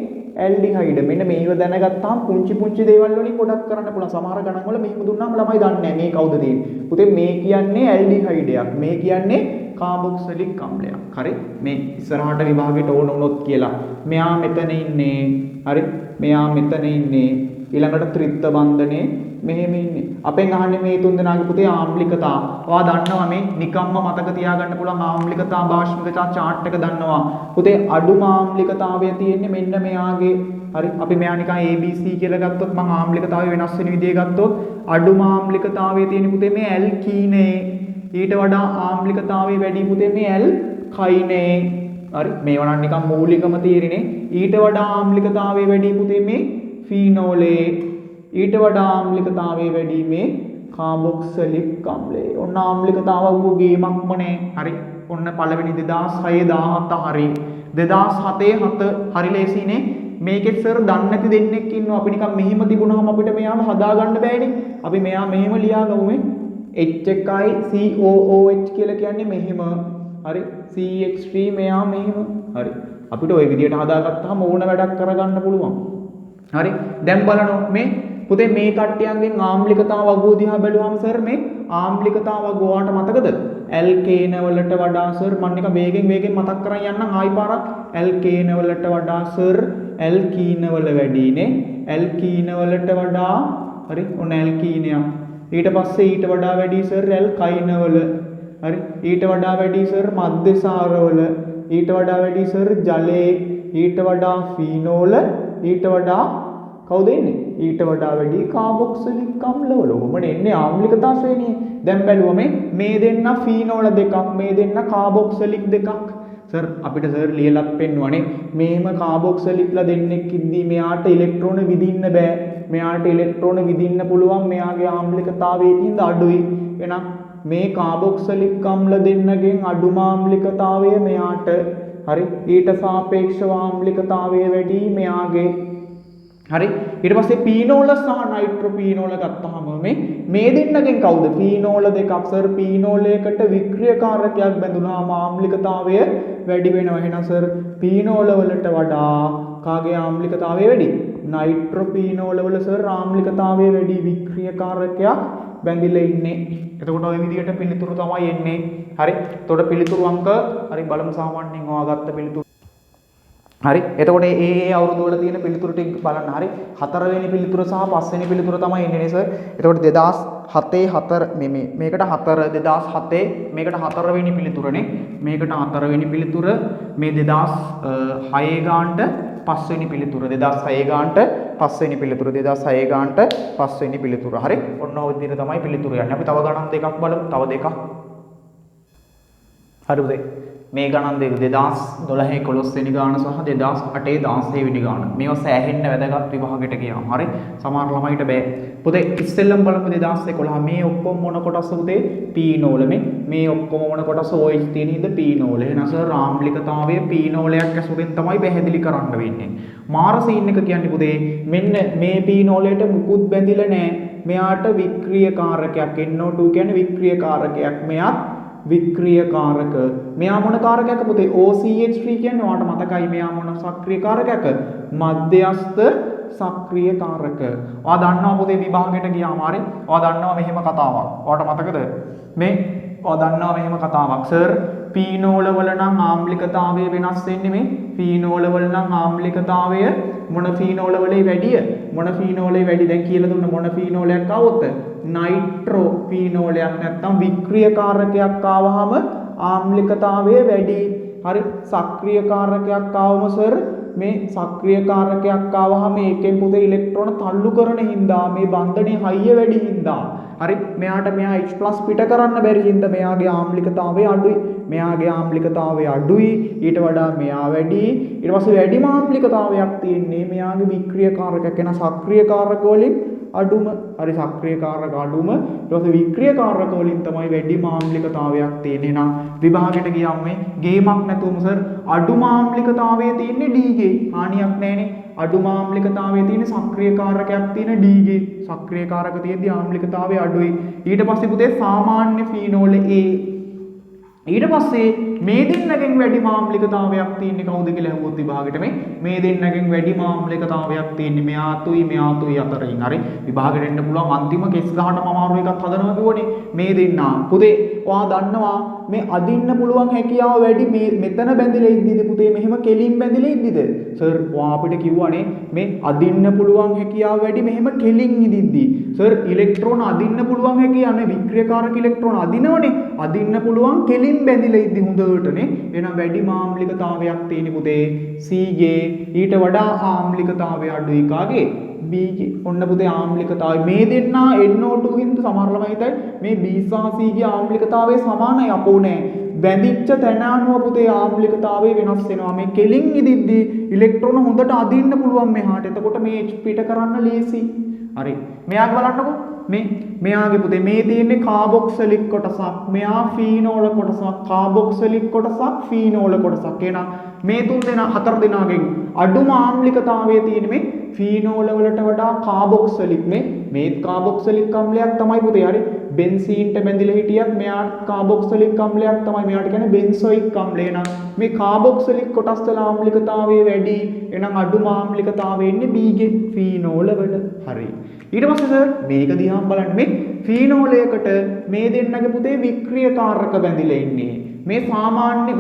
ඇල්ඩිහයිඩ්. මෙන්න මේව දැනගත්තාම පුංචි දේවල් වලින් ගොඩක් කරන්න පුළුවන්. සමහර ගණන් වල මෙහෙම දුන්නාම ළමයි දන්නේ නැහැ මේ කවුද තියෙන්නේ. පුතේ මේ කියන්නේ ඇල්ඩිහයිඩයක්. මේ කියන්නේ කාබොක්සිලික් අම්ලයක්. හරි. මේ ඉස්සරහට විභාගයට ඕන වුණොත් කියලා. මෙයා මෙතන ඉන්නේ. හරි. මෙයා මෙතන ඉන්නේ. ඊළඟට ත්‍රිත්ව බන්ධනේ මෙහෙම ඉන්නේ. අපෙන් අහන්නේ මේ තුන් දෙනාගේ පුතේ ආම්ලිකතා. ඔයා දන්නවා මේ නිකම්ම මතක තියාගන්න පුළුවන් ආම්ලිකතා භාෂ්මිකතා chart එක දන්නවා. පුතේ අඩුම ආම්ලිකතාවය තියෙන්නේ මෙන්න මෙයාගේ. හරි. අපි මෙයා නිකන් ABC කියලා ගත්තොත් මම ආම්ලිකතාවය වෙනස් වෙන විදිය ගත්තොත් අඩුම ආම්ලිකතාවය තියෙන්නේ පුතේ මේ ඇල්කීනේ. ඊට වඩා ආම්ලිකතාවය වැඩි පුතේ මේ ඇල්කයිනේ. හරි. මේවා නම් නිකන් මූලිකම තීරණේ. ඊට වඩා ආම්ලිකතාවය වැඩි පුතේ මේ ෆීනෝලේ. ඊට වඩා ආම්ලිකතාවය වැඩි මේ කාබොක්සිලික් අම්ලේ. ඔන්න ආම්ලිකතාවක ගේමක්ම නේ. හරි. ඔන්න පළවෙනි 2006 17 හරි. 2007 7 හරි ලේසිනේ. මේකෙත් සර් දන්නේ නැති දෙන්නෙක් ඉන්නවා. අපි නිකන් මෙහෙම තිබුණාම අපිට මෙයාව හදා ගන්න බෑනේ. අපි මෙයා මෙහෙම ලියාගමු මේ. H එකයි COOH කියලා කියන්නේ මෙහෙම. හරි. CH3 මෙයා මෙහෙම. හරි. අපිට ওই විදියට හදාගත්තාම ඕන වැඩක් කරගන්න පුළුවන්. හරි. දැන් බලන්න මේ පුතේ මේ කට්ටියන්ගෙන් ආම්ලිකතාව වගුව දිහා බැලුවාම සර් මේ ආම්ලිකතාව වගුව ඔයාලට මතකද? ඇල්කේන වලට වඩා සර් මම නිකන් වේගෙන් මතක් කරන් යන්නම් ආයි පාරක්. ඇල්කේන වලට වඩා සර් ඇල්කීන වල වැඩිනේ. ඇල්කීන වලට වඩා හරි ඔන්න ඇල්කීනයක්. ඊට පස්සේ ඊට වඩා වැඩි සර් ඇල්කයින වල. හරි. ඊට වඩා වැඩි සර් මධ්‍යසාර වල. ඊට වඩා වැඩි සර් ජලයේ. ඊට වඩා ෆීනෝල. ඊට වඩා කවුද එන්නේ? ඊට වඩා වැඩි කාබොක්සිලික් අම්ලවල. ඔහොමනේ එන්නේ ආම්ලිකතා ශ්‍රේණිය. දැන් බැලුවම මේ දෙන්න ෆීනෝල දෙකක්, මේ දෙන්න කාබොක්සිලික් දෙකක්. සර් අපිට සර් ලියලත් පෙන්වන්නේ මේම කාබොක්සිලික්ලා දෙන්නෙක් ඉද්දී මෙයාට ඉලෙක්ට්‍රෝන විදින්න බෑ. මෙයාට ඉලෙක්ට්‍රෝන විදින්න පුළුවන් මෙයාගේ ආම්ලිකතාවයකින්ද අඩුයි. එහෙනම් මේ කාබොක්සිලික් අම්ල දෙන්නගෙන් අඩුම ආම්ලිකතාවය මෙයාට. හරි. ඊට සාපේක්ෂව ආම්ලිකතාවය වැඩි මෙයාගේ. හරි. ඊට පස්සේ පීනෝල සහ නයිට්‍රොපීනෝල ගත්තාම මේ දෙන්නගෙන් කවුද? පීනෝල දෙකක් සර්. පීනෝලයකට වික්‍රියකාරකයක් බැඳුනාම ආම්ලිකතාවය වැඩි වෙනවා. එහෙනම් සර් පීනෝල වලට වඩා කාගේ ආම්ලිකතාවය වැඩි? නයිට්‍රොපීනෝල වල සර් ආම්ලිකතාවය වැඩි වික්‍රියකාරකයක් බැඳිලා ඉන්නේ. එතකොට ওই විදිහට පිළිතුරු තමයි එන්නේ. හරි. එතකොට පිළිතුරු අංක හරි බලමු සාමාන්‍යයෙන් ඔයාගත්ත පිළිතුරු. හරි. එතකොට ඒ අවුරුදු වල තියෙන පිළිතුරු ටික බලන්න. හරි. 4 වෙනි පිළිතුර සහ 5 වෙනි පිළිතුර තමයි එන්නේ නේ සර්. එතකොට 2007 මේකට 4 2007 මේකට 4 වෙනි පිළිතුරනේ. මේකට 4 වෙනි පිළිතුර මේ 2006 ගානට 5 වෙනි පිළිතුර 2006 ගානට 5 වෙනි පිළිතුර 2006 ගානට 5 වෙනි පිළිතුර. හරි. ඔන්න ඔය විදිහට තමයි පිළිතුර යන්නේ. අපි තව ගණන් දෙකක් බලමු. තව දෙකක්. හරිද? මේ ගණන් දෙක 2012 11 වෙනි ගාන සහ 2008 16 වෙනි ගාන. මේවා සෑහෙන්න වැදගත් විභාගයට ගියාම. හරි. සමහර ළමයිට බෑ. පුතේ ඉස්සෙල්ලම බලමු 2011 මේ ඔක්කොම මොන කොටස පුතේ? පීනෝල මේ ඔක්කොම මොන කොටස OH තියෙන හින්දා පීනෝල. එහෙනම් සර් ආම්ලිකතාවය පීනෝලයක් ඇසුරෙන් තමයි පැහැදිලි කරන්න වෙන්නේ. මාරසීන් එක කියන්නේ පුතේ මෙන්න මේ පීනෝලයට මුකුත් බැඳිලා නැහැ. මෙයාට වික්‍රියකාරකයක් NO2 කියන්නේ වික්‍රියකාරකයක්. මෙයාත් වික්‍රියකාරක. මෙයා මොන කාරකයක් පුතේ? OCH3 කියන්නේ ඔයාලට මතකයි මෙයා මොන සක්‍රිය කාරකයක්? මධ්‍යස්ථ සක්‍රීය කාරක. ඔයා දන්නවා පුතේ විභාගයට ගියාම හරි. ඔයා දන්නවා මෙහෙම කතාවක්. ඔයාට මතකද? මේ ඔයා දන්නවා මෙහෙම කතාවක්. සර් ෆීනෝල වල නම් ආම්ලිකතාවය වෙනස් වෙන්නේ මේ ෆීනෝල වල නම් ආම්ලිකතාවය මොන ෆීනෝල වලේ වැඩිය? මොන ෆීනෝලේ වැඩි? දැන් කියලා දුන්න මොන ෆීනෝලයක් આવොත් නයිට්‍රෝ ෆීනෝලයක් නැත්නම් වික්‍රියකාරකයක් ආවහම ආම්ලිකතාවය වැඩි. හරි සක්‍රීය කාරකයක් ආවම සර් මේ සක්‍රීය කාරකයක් ආවහම ඒකෙන් පුතේ ඉලෙක්ට්‍රෝන තල්ලු කරන හින්දා මේ බන්ධනයේ හයිය වැඩි හින්දා හරි මෙයාට මෙයා H+ පිට කරන්න බැරි හින්දා මෙයාගේ ආම්ලිකතාවය අඩුයි. මෙයාගේ ආම්ලිකතාවය අඩුයි ඊට වඩා මෙයා වැඩි. ඊට පස්සේ වැඩිම ආම්ලිකතාවයක් තියෙන්නේ මෙයාගේ වික්‍රියකාරකයක් වෙන සක්‍රීයකාරක වලින් අඩුම. හරි සක්‍රීයකාරක අඩුම ඊට පස්සේ වික්‍රියකාරක වලින් තමයි වැඩිම ආම්ලිකතාවයක් තියෙන්නේ. නම් විභාගයට ගියාම මේ ගේමක් නැතුවම සර් අඩුම ආම්ලිකතාවය තියෙන්නේ D ගේ. හානියක් නැහැනේ. අඩුම ආම්ලිකතාවයේ තියෙන සක්‍රීයකාරකයක් තියෙන D ගේ. සක්‍රීයකාරක තියෙද්දි ආම්ලිකතාවය අඩුයි. ඊට පස්සේ පුතේ සාමාන්‍ය ෆීනෝල A. ඊට පස්සේ මේ දෙන්නගෙන් වැඩි ආම්ලිකතාවයක් තියෙන්නේ කවුද කියලා අහුවොත් විභාගෙට මේ දෙන්නගෙන් වැඩි ආම්ලිකතාවයක් තියෙන්නේ මෙයාතුයි අතරින්. හරි විභාගෙට එන්න පුළුවන් අන්තිම කෙස් ගහටම අමාරු එකක් හදනවා කියෝනේ මේ දෙන්නා. පුතේ ඔයා දන්නවා මේ අදින්න පුළුවන් හැකියාව වැඩි මෙතන බැඳිලා ඉද්දිද පුතේ මෙහෙම කෙලින් බැඳිලා ඉද්දිද? සර් ඔයා අපිට කිව්වනේ මේ අදින්න පුළුවන් හැකියාව වැඩි මෙහෙම කෙලින් ඉදිද්දි. සර් ඉලෙක්ට්‍රෝන අදින්න පුළුවන් හැකියාව නේ වික්‍රියකාරක ඉලෙක්ට්‍රෝන අදිනවනේ. අදින්න පුළුවන් කෙලින් බැඳිලා ඉද්දි හොඳටනේ. එහෙනම් වැඩි ආම්ලිකතාවයක් තියෙන පුතේ C ගේ. ඊට වඩා ආම්ලිකතාවය අඩුයි කාගේ? B ගේ. ඔන්න පුතේ ආම්ලිකතාවය මේ දෙන්නා NO2 හින්දා සමහර ළමයි හිතයි මේ B සහ C ගේ ආම්ලිකතාවය සමානයි අපෝ නෑ. බැඳිච්ච තැන අනුව පුතේ ආම්ලිකතාවය වෙනස් වෙනවා. මේ කෙලින් ඉදිද්දි ඉලෙක්ට්‍රෝන හොඳට අදින්න පුළුවන් මෙහාට. එතකොට මේ H පිට කරන්න ලේසි. හරි. මෙයාගේ බලන්නකෝ. මෙයාගේ පුතේ මේ තියෙන්නේ කාබොක්සිලික් කොටසක්. මෙයා ෆීනෝල කොටසක්. කාබොක්සිලික් කොටසක් ෆීනෝල කොටසක්. එහෙනම් මේ තුන් දෙනා හතර දෙනාගෙන් අඩුම ආම්ලිකතාවය තියෙන්නේ මේ ෆීනෝල වලට වඩා කාබොක්සිලික්. මේ කාබොක්සිලික් අම්ලයක් තමයි පුතේ. හරි. බෙන්සීන්ට බැඳිලා හිටියත් මෙයා කාබොක්සිලික් අම්ලයක් තමයි. මෙයාට කියන්නේ බෙන්සොයික් අම්ලය. නම් මේ කාබොක්සිලික් කොටස් වල ආම්ලිකතාවය වැඩි. එහෙනම් අඩුම ආම්ලිකතාවය ඉන්නේ B ගේ ෆීනෝල වල. හරි. ඊට පස්සේ සර් මේක දිහා බලන්න මේ ෆීනෝලයකට මේ දෙන්නගේ පුතේ වික්‍රියකාරක බැඳිලා ඉන්නේ. මේ සාමාන්‍ය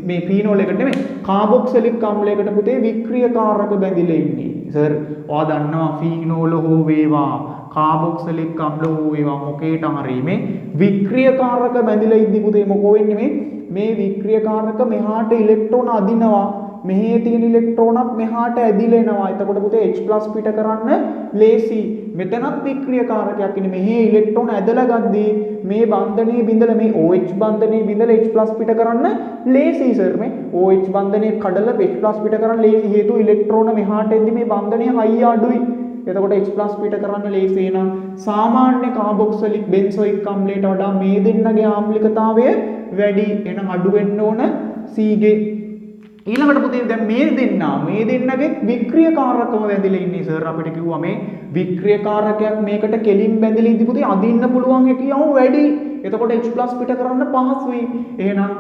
මේ ෆීනෝලයකට නෙමෙයි කාබොක්සිලික් අම්ලයකට පුතේ වික්‍රියකාරක බැඳිලා ඉන්නේ. සර් ඔයා දන්නවා ෆීනෝල හෝ වේවා කාබොක්සිලික් අම්ල හෝ වේවා මොකේට හරි මේ වික්‍රියකාරක බැඳිලා ඉද්දි පුතේ මොකෝ වෙන්නේ මේ වික්‍රියකාරක මෙහාට ඉලෙක්ට්‍රෝන අදිනවා. මෙහි තියෙන ඉලෙක්ට්‍රෝනක් මෙහාට ඇදිලා එනවා. එතකොට පුතේ H+ පිට කරන්න ලේසි. මෙතනත් වික්‍රියකාරකයක් ඉන්නේ. මෙහි ඉලෙක්ට්‍රෝන ඇදලා ගද්දී මේ බන්ධනයේ බිඳලා මේ OH බන්ධනයේ බිඳලා H+ පිට කරන්න ලේසි සර්. මේ OH බන්ධනයේ කඩලා H+ පිට කරන්න ලේසි. හේතුව ඉලෙක්ට්‍රෝන මෙහාට එද්දි මේ බන්ධනයේ හයිය අඩුයි. එතකොට H+ පිට කරන්න ලේසි. නම් සාමාන්‍ය කාබොක්සිලික් බෙන්සොයික් අම්ලයට වඩා මේ දෙන්නගේ ආම්ලිකතාවය වැඩි. එහෙනම් අඩු වෙන්න ඕන C ගේ. ඊළඟට පුතේ දැන් මේ දෙන්නගේ වික්‍රියකාරකම බැඳිලා ඉන්නේ සර්. අපිට කිව්වා මේ වික්‍රියකාරකයක් මේකට කෙලින් බැඳිලා ඉඳි පුතේ අදින්න පුළුවන් හැකියාව වැඩි. එතකොට H+ පිට කරන්න පහසුයි. එහෙනම්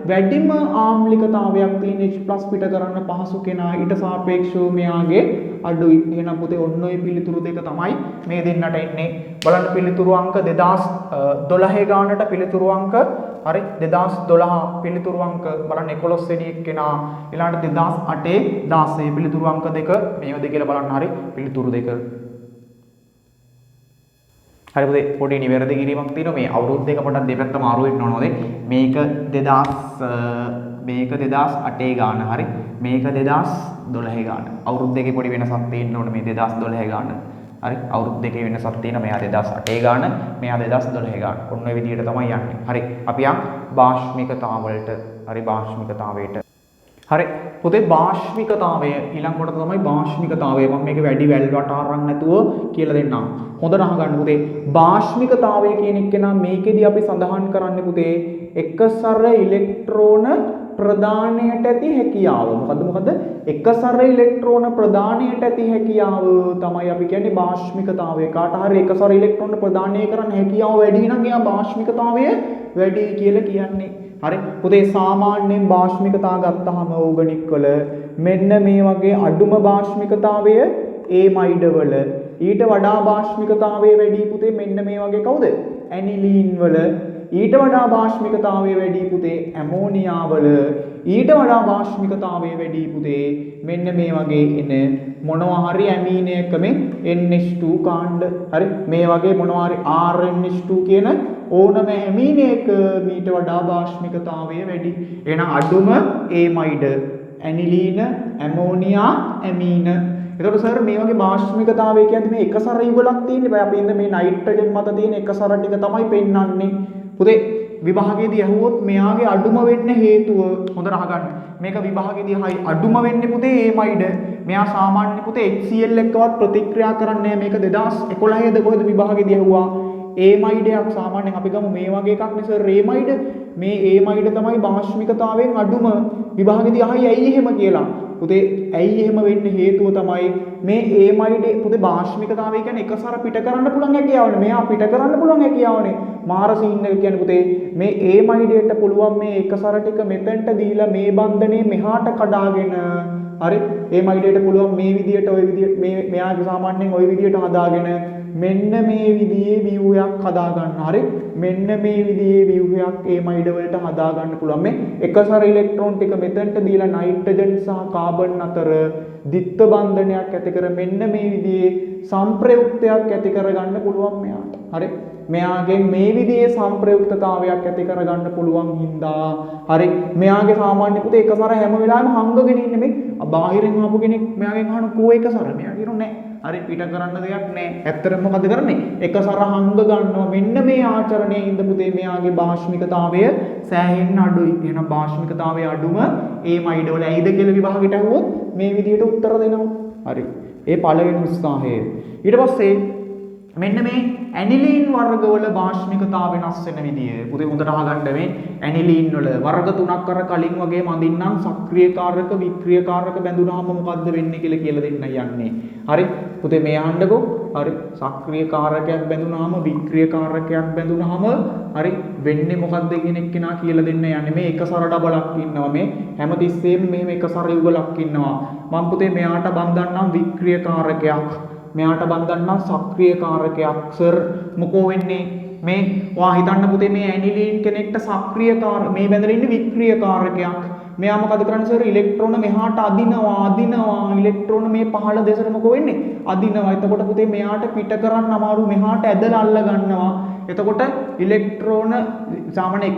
වැඩිම ආම්ලිකතාවයක් තියෙන H+ පිට කරන්න පහසු කෙනා ඊට සාපේක්ෂව මෙයාගේ අඩුයි. එහෙනම් පුතේ ඔන්න ඔය පිළිතුරු දෙක තමයි මේ දෙන්නට එන්නේ. බලන්න පිළිතුරු අංක 2012 ගානට පිළිතුරු අංක හරි 2012 පිළිතුරු අංක බලන්න 11 වෙනි එක්කෙනා ඊළඟට 2008 16 පිළිතුරු අංක දෙක මේවද කියලා බලන්න. හරි පිළිතුරු දෙක හරි පුතේ පොඩි නිවැරදි කිරීමක් තියෙනවා. මේ අවුරුදු දෙක පොඩක් දෙපැත්තම අරු වෙන්න ඕනෝද? මේක 2008 ගාන. හරි මේක 2012 ගාන. අවුරුදු දෙකේ පොඩි වෙනසක් තියෙන්න ඕනේ මේ 2012 ගාන. හරි අවුරුදු දෙකේ වෙනසක් තියෙනවා. මෙයා 2008 ගාන මෙයා 2012 ගාන. ඔන්න ඔය විදිහට තමයි යන්නේ. හරි අපි යම් භාෂ්මිකතාවලට. හරි භාෂ්මිකතාවයට. හරි පුතේ භාෂ්මිකතාවය ඊළඟ කොට තමයි භාෂ්මිකතාවය. මම මේක වැඩි වැල් වටාරන් නැතුව කියලා දෙන්නම්. හොඳට අහගන්න පුතේ. භාෂ්මිකතාවය කියන එක නම් මේකෙදි අපි සඳහන් කරන්නේ පුතේ එකසර ඉලෙක්ට්‍රෝන ප්‍රදානයට ඇති හැකියාව. මොකද්ද? එකසර ඉලෙක්ට්‍රෝන ප්‍රදානයට ඇති හැකියාව තමයි අපි කියන්නේ භාෂ්මිකතාවය. කාට හරි එකසර ඉලෙක්ට්‍රෝන ප්‍රදානය කරන්න හැකියාව වැඩි නම් එයා භාෂ්මිකතාවය වැඩි කියලා කියන්නේ. හරි පුතේ සාමාන්‍යයෙන් භාෂ්මිකතාව ගත්තාම ඕගනික් වල මෙන්න මේ වගේ අඩුම භාෂ්මිකතාවය ඒමයිඩ වල. ඊට වඩා භාෂ්මිකතාවය වැඩි පුතේ මෙන්න මේ වගේ කවුද? ඇනිලීන් වල. ඊට වඩා භාෂ්මිකතාවය වැඩි පුතේ ඇමෝනියා වල. ඊට වඩා භාෂ්මිකතාවය වැඩි පුතේ මෙන්න මේ වගේ එන මොනවා හරි ඇමීනයකම NH2 කාණ්ඩ. හරි මේ වගේ මොනවා හරි RNH2 කියන ඕනම ඇමීනයක මීට වඩා භාෂ්මිකතාවය වැඩි. එහෙනම් අඩුම ඒමයිඩ, ඇනිලීන, ඇමෝනියා, ඇමීන. එතකොට සර් මේ වගේ භාෂ්මිකතාවය කියන්නේ මේ එක සර යුගලක් තියෙන්නේ. බය අපි ඉන්න මේ නයිට්‍රජන් මත තියෙන එක සර ටික තමයි පෙන්වන්නේ. පුතේ විභාගයේදී ඇහුවොත් මෙයාගේ අඩුම වෙන්න හේතුව හොඳට අහගන්න. මේක විභාගයේදී හයි අඩුම වෙන්නේ පුතේ ඒමයිඩ. මෙයා සාමාන්‍ය පුතේ HCl එක්කවත් ප්‍රතික්‍රියා කරන්නේ නැහැ. මේක 2011 ද කොහෙද විභාගයේදී ඇහුවා. ඒමයිඩයක් සාමාන්‍යයෙන් අපි ගමු මේ වගේ එකක් නේ සර් ඒමයිඩ. මේ ඒමයිඩ තමයි භාෂ්මිකතාවයෙන් අඩුම. විභාගයේදී අහයි ඇයි එහෙම කියලා. පුතේ ඇයි එහෙම වෙන්න හේතුව තමයි මේ ඒමයිඩ් පුතේ භාෂ්මිකතාවය කියන්නේ එකසර පිට කරන්න පුළුවන් හැකියාවනේ. මෙයා පිට කරන්න පුළුවන් හැකියාවනේ. මාර සීන් එක කියන්නේ පුතේ මේ ඒමයිඩයට පුළුවන් මේ එකසර ටික මෙතෙන්ට දීලා මේ බන්ධනේ මෙහාට කඩාගෙන හරි ඒමයිඩයට පුළුවන් මේ විදියට ওই විදියට මේ මෙයාගේ සාමාන්‍යයෙන් ওই විදියට හදාගෙන මෙන්න මේ විදිහේ ව්‍යුහයක් හදා ගන්න. හරි මෙන්න මේ විදිහේ ව්‍යුහයක් ඒමයිඩ වලට හදා ගන්න පුළුවන්. මේ එකසර ඉලෙක්ට්‍රෝන ටික මෙතෙන්ට දීලා නයිට්‍රජන් සහ කාබන් අතර ද්විත්ව බන්ධනයක් ඇති කර මෙන්න මේ විදිහේ සංප්‍රයුක්තයක් ඇති කර ගන්න පුළුවන් මෙයාට. හරි මෙයාගෙන් මේ විදිහේ සංප්‍රයුක්තතාවයක් ඇති කර ගන්න පුළුවන් හින්දා හරි මෙයාගේ සාමාන්‍ය පුතේ එකසර හැම වෙලාවෙම හංගගෙන ඉන්නේ මේ බාහිරින් ආපු කෙනෙක් මෙයාගෙන් අහන කෝ එකසර මෙයා කියනවා නෑ. හරි පිට කරන්න දෙයක් නෑ. ඇත්තටම මොකද කරන්නේ? එකසර හංග ගන්නවා. මෙන්න මේ ආචරණයේ ඉඳ පුතේ මෙයාගේ භාෂ්මිකතාවය සෑහෙන්න අඩුයි. එහෙනම් භාෂ්මිකතාවය අඩුම ඒමයිඩ වල ඇයිද කියලා විභාගෙට අහුවොත් මේ විදිහට උත්තර දෙනවා. හරි. ඒ පළවෙනි උත්සාහය. ඊට පස්සේ මෙන්න මේ ඇනිලීන් වර්ගවල භාෂ්මිකතාව වෙනස් වෙන විදිය. පුතේ හොඳට අහගන්න මේ ඇනිලීන් වල වර්ග තුනක් අර කලින් වගේ මඳින්නම් සක්‍රියකාරක වික්‍රියකාරක බැඳුනහම මොකද්ද වෙන්නේ කියලා දෙන්න යන්නේ. හරි. පුතේ මේ අහන්නකෝ. හරි. සක්‍රියකාරකයක් බැඳුනහම වික්‍රියකාරකයක් බැඳුනහම හරි වෙන්නේ මොකද්ද කියන එක කෙනා කියලා දෙන්න යන්නේ. මේ එකසර ඩබලක් ඉන්නවා. මේ හැමතිස්සෙම මෙහෙම එකසර යුගලක් ඉන්නවා. මම පුතේ මෙයාට බඳන්නම් වික්‍රියකාරකයක්. මෙයාට බඳන්නම් සක්‍රියකාරකයක්. සර් මොකෝ වෙන්නේ මේ ඔයා හිතන්න පුතේ මේ ඇනිලීන් කෙනෙක්ට සක්‍රියකාර මේ බැඳලා ඉන්නේ වික්‍රියකාරකයක්. මෙයා මොකද කරන්නේ සර් ඉලෙක්ට්‍රෝන මෙහාට අදිනවා ඉලෙක්ට්‍රෝන මේ පහළ දෙසට මොකෝ වෙන්නේ අදිනවා. එතකොට පුතේ මෙයාට පිට කරන්න අමාරු මෙහාට ඇදලා අල්ල ගන්නවා. එතකොට ඉලෙක්ට්‍රෝන සාමාන්‍ය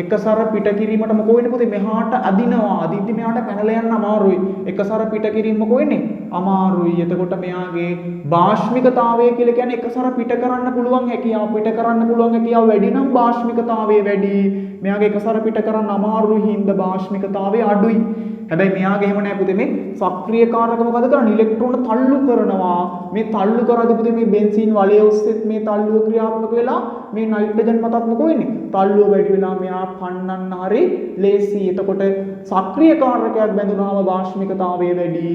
එකසර පිට කිරීමට මොකෝ වෙන්නේ පුතේ මෙහාට අදිනවා. අදිද්දි මෙයාට පැනලා යන්න අමාරුයි. එකසර පිට කිරීම මොකෝ වෙන්නේ අමාරුයි. එතකොට මෙයාගේ භාෂ්මිකතාවය කියලා කියන්නේ එකසර පිට කරන්න පුළුවන් හැකියාව වැඩි නම් භාෂ්මිකතාවය වැඩි. මෙයාගේ එකසර පිට කරන්න අමාරුයි හින්දා භාෂ්මිකතාවය අඩුයි. හැබැයි මෙයාගේ එහෙම නෑ පුතේ මේ සක්‍රියකාරක මොකද කරන්නේ ඉලෙක්ට්‍රෝන තල්ලු කරනවා. මේ තල්ලු කරද්දී පුතේ මේ බෙන්සීන් වලය ඔස්සේත් මේ තල්ලුව ක්‍රියාත්මක වෙලා මේ නයිට්‍රජන් මතත් මොකෝ වෙන්නේ තල්ලුව වැඩි වෙලා මෙයා පන්නන්න හරි ලේසි. එතකොට සක්‍රියකාරකයක් බැඳුනහම භාෂ්මිකතාවය වැඩි.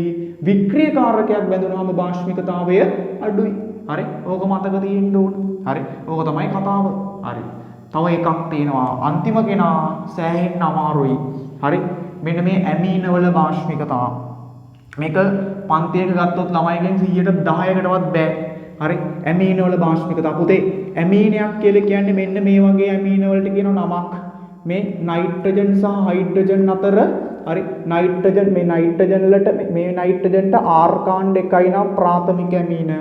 වික්‍රියකාරකයක් බැඳුනහම භාෂ්මිකතාවය අඩුයි. හරි ඕක මතක තියෙන්න ඕන. හරි ඕක තමයි කතාව. හරි තව එකක් තියෙනවා අන්තිම කෙනා සෑහෙන්න අමාරුයි. හරි මෙන්න මේ ඇමීන වල භාෂ්මිකතාව. මේක පන්තියක ගත්තොත් ළමයිගෙන් 110කටවත් බෑ. හරි ඇමීන වල භාෂ්මිකතාව. පුතේ ඇමීනයක් කියලා කියන්නේ මෙන්න මේ වගේ ඇමීන වලට කියන නමක්. මේ නයිට්‍රජන් සහ හයිඩ්‍රජන් අතර හරි නයිට්‍රජන් මේ නයිට්‍රජන් වලට මේ නයිට්‍රජන්ට R කාණ්ඩ එකයි නම් ප්‍රාථමික ඇමීන.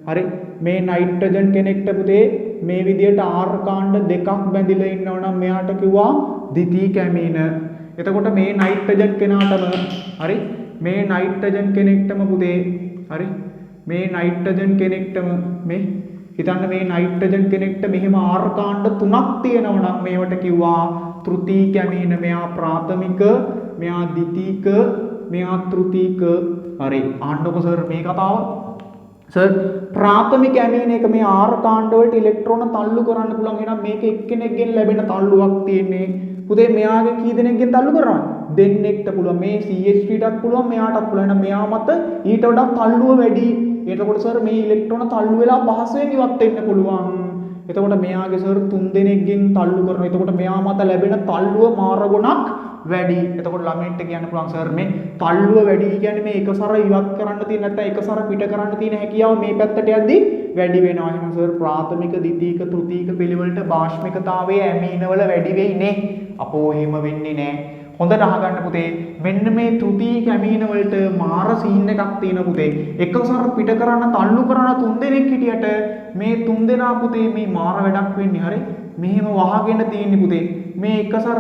හරි මේ නයිට්‍රජන් කෙනෙක්ට පුතේ මේ විදියට R කාණ්ඩ දෙකක් බැඳිලා ඉන්නවා නම් මෙයාට කිව්වා ද්විතීයික ඇමීන. එතකොට මේ නයිට්‍රජන් කෙනාටම හරි මේ නයිට්‍රජන් කෙනෙක්ටම පුතේ හරි මේ නයිට්‍රජන් කෙනෙක්ටම මේ හිතන්න මේ නයිට්‍රජන් කෙනෙක්ට මෙහෙම R කාණ්ඩ තුනක් තියෙනවා නම් මේවට කිව්වා තෘතීයික ඇමීන. මෙයා ප්‍රාථමික මෙයා ද්විතීයික මෙයා තෘතීයික. හරි ආන්නකො සර් මේ කතාව. සර් ප්‍රාථමික ඇමීන එක මේ R කාණ්ඩ වලට ඉලෙක්ට්‍රෝන තල්ලු කරන්න පුළුවන්. එහෙනම් මේක එක්කෙනෙක්ගෙන් ලැබෙන තල්ලුවක් තියෙන්නේ. පුතේ මෙයාගේ කී දෙනෙක්ගෙන් තල්ලු කරනවද? දෙන්නෙක්ට පුළුවන්. මේ CH3ටත් පුළුවන් මෙයාටත් පුළුවන්. එහෙනම් මෙයා මත ඊට වඩා තල්ලුව වැඩි. එතකොට සර් මේ ඉලෙක්ට්‍රෝන තල්ලු වෙලා පහසුවෙන් ඉවත් වෙන්න පුළුවන්. එතකොට මෙයාගේ සර් 3 දෙනෙක්ගෙන් තල්ලු කරනවා. එතකොට මෙයා මත ලැබෙන තල්ලුව මාර ගුණක් වැඩි. එතකොට ළමයින්ට කියන්න පුළුවන් සර් මේ තල්ලුව වැඩි කියන්නේ මේ එකසර ඉවත් කරන්න තියෙන නැත්නම් එකසර පිට කරන්න තියෙන හැකියාව මේ පැත්තට යද්දි වැඩි වෙනවා. එහෙනම් සර් ප්‍රාථමික, ද්විතීක, තෘතීක පිළිවෙලට භාෂ්මිකතාවයේ ඇමීනවල වැඩි වෙයි නේ. අපෝ එහෙම වෙන්නේ නැහැ. හොඳට අහගන්න පුතේ. මෙන්න මේ තෘතීක ඇමීන වලට මාර සීන් එකක් තියෙන පුතේ. එකසර පිට කරන්න තල්ලු කරන 3 දෙනෙක් හිටියට මේ 3 දෙනා පුතේ මේ මාර වැඩක් වෙන්නේ. හරි. මෙහෙම වහගෙන තියෙන්නේ පුතේ. මේ එකසර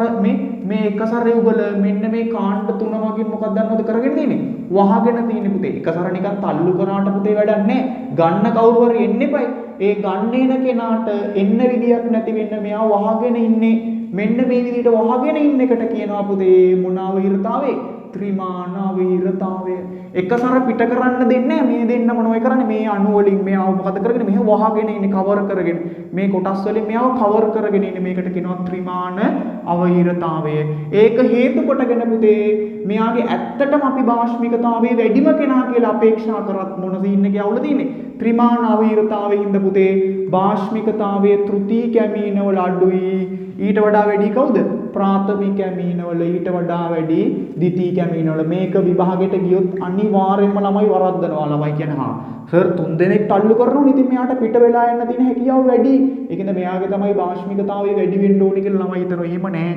මේ එකසර යුගල මෙන්න මේ කාණ්ඩ 3 වගේ මොකක්ද දන්නවද කරගෙන තියෙන්නේ? වහගෙන තියෙන්නේ පුතේ. එකසර නිකන් තල්ලු කරාට පුතේ වැඩක් නැහැ. ගන්න කවුරු හරි එන්න එපයි. ඒ ගන්නේන කෙනාට එන්න විදියක් නැති වෙන්න මෙයා වහගෙන ඉන්නේ. මෙන්න මේ විදිහට වහගෙන ඉන්න එකට කියනවා පුතේ මොන අවහිරතාවය? ත්‍රිමාන අවහිරතාවය. එකසර පිට කරන්න දෙන්නේ මේ දෙන්න මොනවයි කරන්නේ? මේ අණු වලින් මෙයාව මොකද කරගෙන මෙහෙ වහගෙන ඉන්නේ කවර් කරගෙන. මේ කොටස් වලින් මෙයාව කවර් කරගෙන ඉන්නේ. මේකට කියනවා ත්‍රිමාන අවහිරතාවය. ඒක හේතු කොටගෙන පුතේ මෙයාගේ ඇත්තටම අපි භාෂ්මිකතාවයේ වැඩිම කෙනා කියලා අපේක්ෂා කරත් මොන සීන් එකේ අවුල තියෙන්නේ? ත්‍රිමාන අවහිරතාවයේ හින්දා පුතේ භාෂ්මිකතාවයේ තෘතීක ඇමීන වල අඩුයි. ඊට වඩා වැඩි කවුද? ප්‍රාථමික ඇමීන වල ඊට වඩා වැඩි ද්විතීක ඇමීන වල. මේක විභාගයට ගියොත් අනිවාර්යයෙන්ම ළමයි වරද්දනවා. ළමයි කියන්නේ සර් 3 දෙනෙක් තල්ලු කරනවා. ඉතින් මෙයාට පිට වෙලා යන්න තියෙන හැකියාව වැඩි. ඒකෙන්ද මෙයාගේ තමයි භාෂ්මිකතාවය වැඩි වෙන්න ඕනේ කියලා ළමයි හිතනවා. එහෙම නෑ.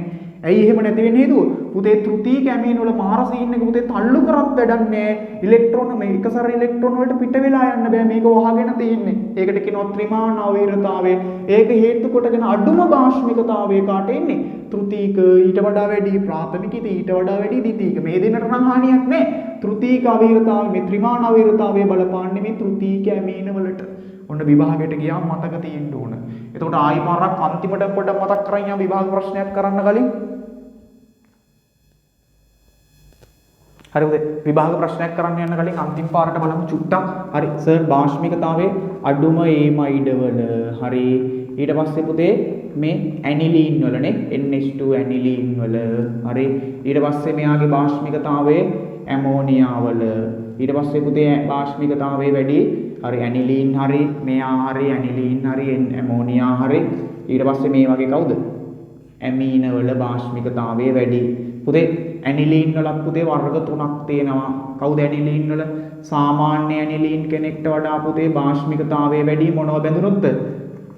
ඇයි එහෙම නැති වෙන්නේ හේතුව? පුතේ තෘතීක ඇමීන වල මාර සීන් එක පුතේ තල්ලු කරත් වැඩක් නෑ. ඉලෙක්ට්‍රෝන මේ එකසර ඉලෙක්ට්‍රෝන වලට පිට වෙලා යන්න බෑ. මේක වහගෙන තියෙන්නේ. ඒකට කියනවා ත්‍රිමාන අවහිරතාවය. ඒක හේතු කොටගෙන අඩුම භාෂ්මිකතාවය කාට එන්නේ? තෘතීක ඊට වඩා වැඩි, ප්‍රාථමික ඊට වඩා වැඩි, ද්විතීක. මේ දෙන්නට නම් හානියක් නෑ. තෘතීක අවහිරතාවය මේ ත්‍රිමාන අවහිරතාවය බලපාන්නේ මේ තෘතීක ඇමීන වලට. ඔන්න විභාගයට ගියාම මතක තියෙන්න ඕන. එතකොට ආයි පාරක් අන්තිමට පොඩ්ඩක් මතක් කරන් යම් විභාග ප්‍රශ්නයක් කරන්න කලින්. හරි උදේ විභාග ප්‍රශ්නයක් කරන්න යන්න කලින් අන්තිම පාරට බලමු චුට්ටක්. හරි සර් භාෂ්මිකතාවයේ අඩුම ඒමයිඩ වල. හරි ඊට පස්සේ පුතේ මේ ඇනිලීන් වලනේ NH2 ඇනිලීන් වල. හරි ඊට පස්සේ මෙයාගේ භාෂ්මිකතාවයේ ඇමෝනියා වල. ඊට පස්සේ පුතේ භාෂ්මිකතාවයේ වැඩි හරි ඇනිලීන් හරි මෙයා හරි ඇනිලීන් හරි ඇමෝනියා හරි. ඊට පස්සේ මේ වගේ කවුද? ඇමීන වල භාෂ්මිකතාවයේ වැඩි. පුතේ ඇනිලීන් වලත් පුතේ වර්ග 3ක් තියෙනවා. කවුද ඇනිලීන් වල? සාමාන්‍ය ඇනිලීන් කෙනෙක්ට වඩා පුතේ භාෂ්මිකතාවයේ වැඩි මොනව බැඳුනොත්ද?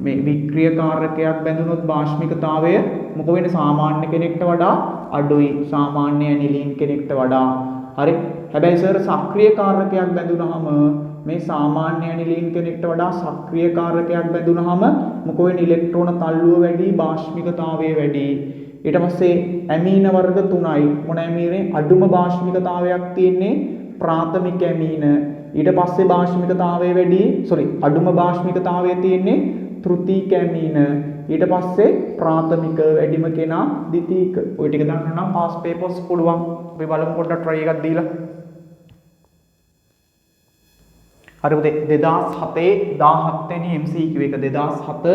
මේ වික්‍රියකාරකයක් බැඳුනොත් භාෂ්මිකතාවය මොකද වෙන්නේ? සාමාන්‍ය කෙනෙක්ට වඩා අඩුයි. සාමාන්‍ය ඇනිලීන් කෙනෙක්ට වඩා. හරි. හැබැයි සර් සක්‍රීය කාරකයක් බැඳුනහම මේ සාමාන්‍ය ඇනිලීන් කෙනෙක්ට වඩා සක්‍රීය කාරකයක් බැඳුනහම මොකද වෙන්නේ? ඉලෙක්ට්‍රෝන තල්ලුව වැඩි, භාෂ්මිකතාවය වැඩි. ඊට පස්සේ ඇමීන වර්ග 3යි. මොන ඇමීනේ? අඩුම භාෂ්මිකතාවයක් තියෙන්නේ ප්‍රාථමික ඇමීන. ඊට පස්සේ භාෂ්මිකතාවය වැඩි, අඩුම භාෂ්මිකතාවය තියෙන්නේ තෘතීක ඇමීන. ඊට පස්සේ ප්‍රාථමික වැඩිම කෙනා ද්විතීක. ওই ටික දන්න නම් පාස් පේපර්ස් පුළුවන්. අපි බලමු පොඩ්ඩක් try එකක් දීලා. හරි පුතේ 2007 17 වෙනි MCQ එක 2007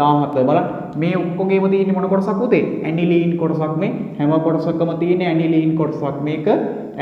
17 බලන්න මේ ඔක්කොගේම තියෙන්නේ මොන කොටසක් පුතේ? ඇනිලීන් කොටසක්. මේ හැම කොටසකම තියෙන ඇනිලීන් කොටසක්. මේක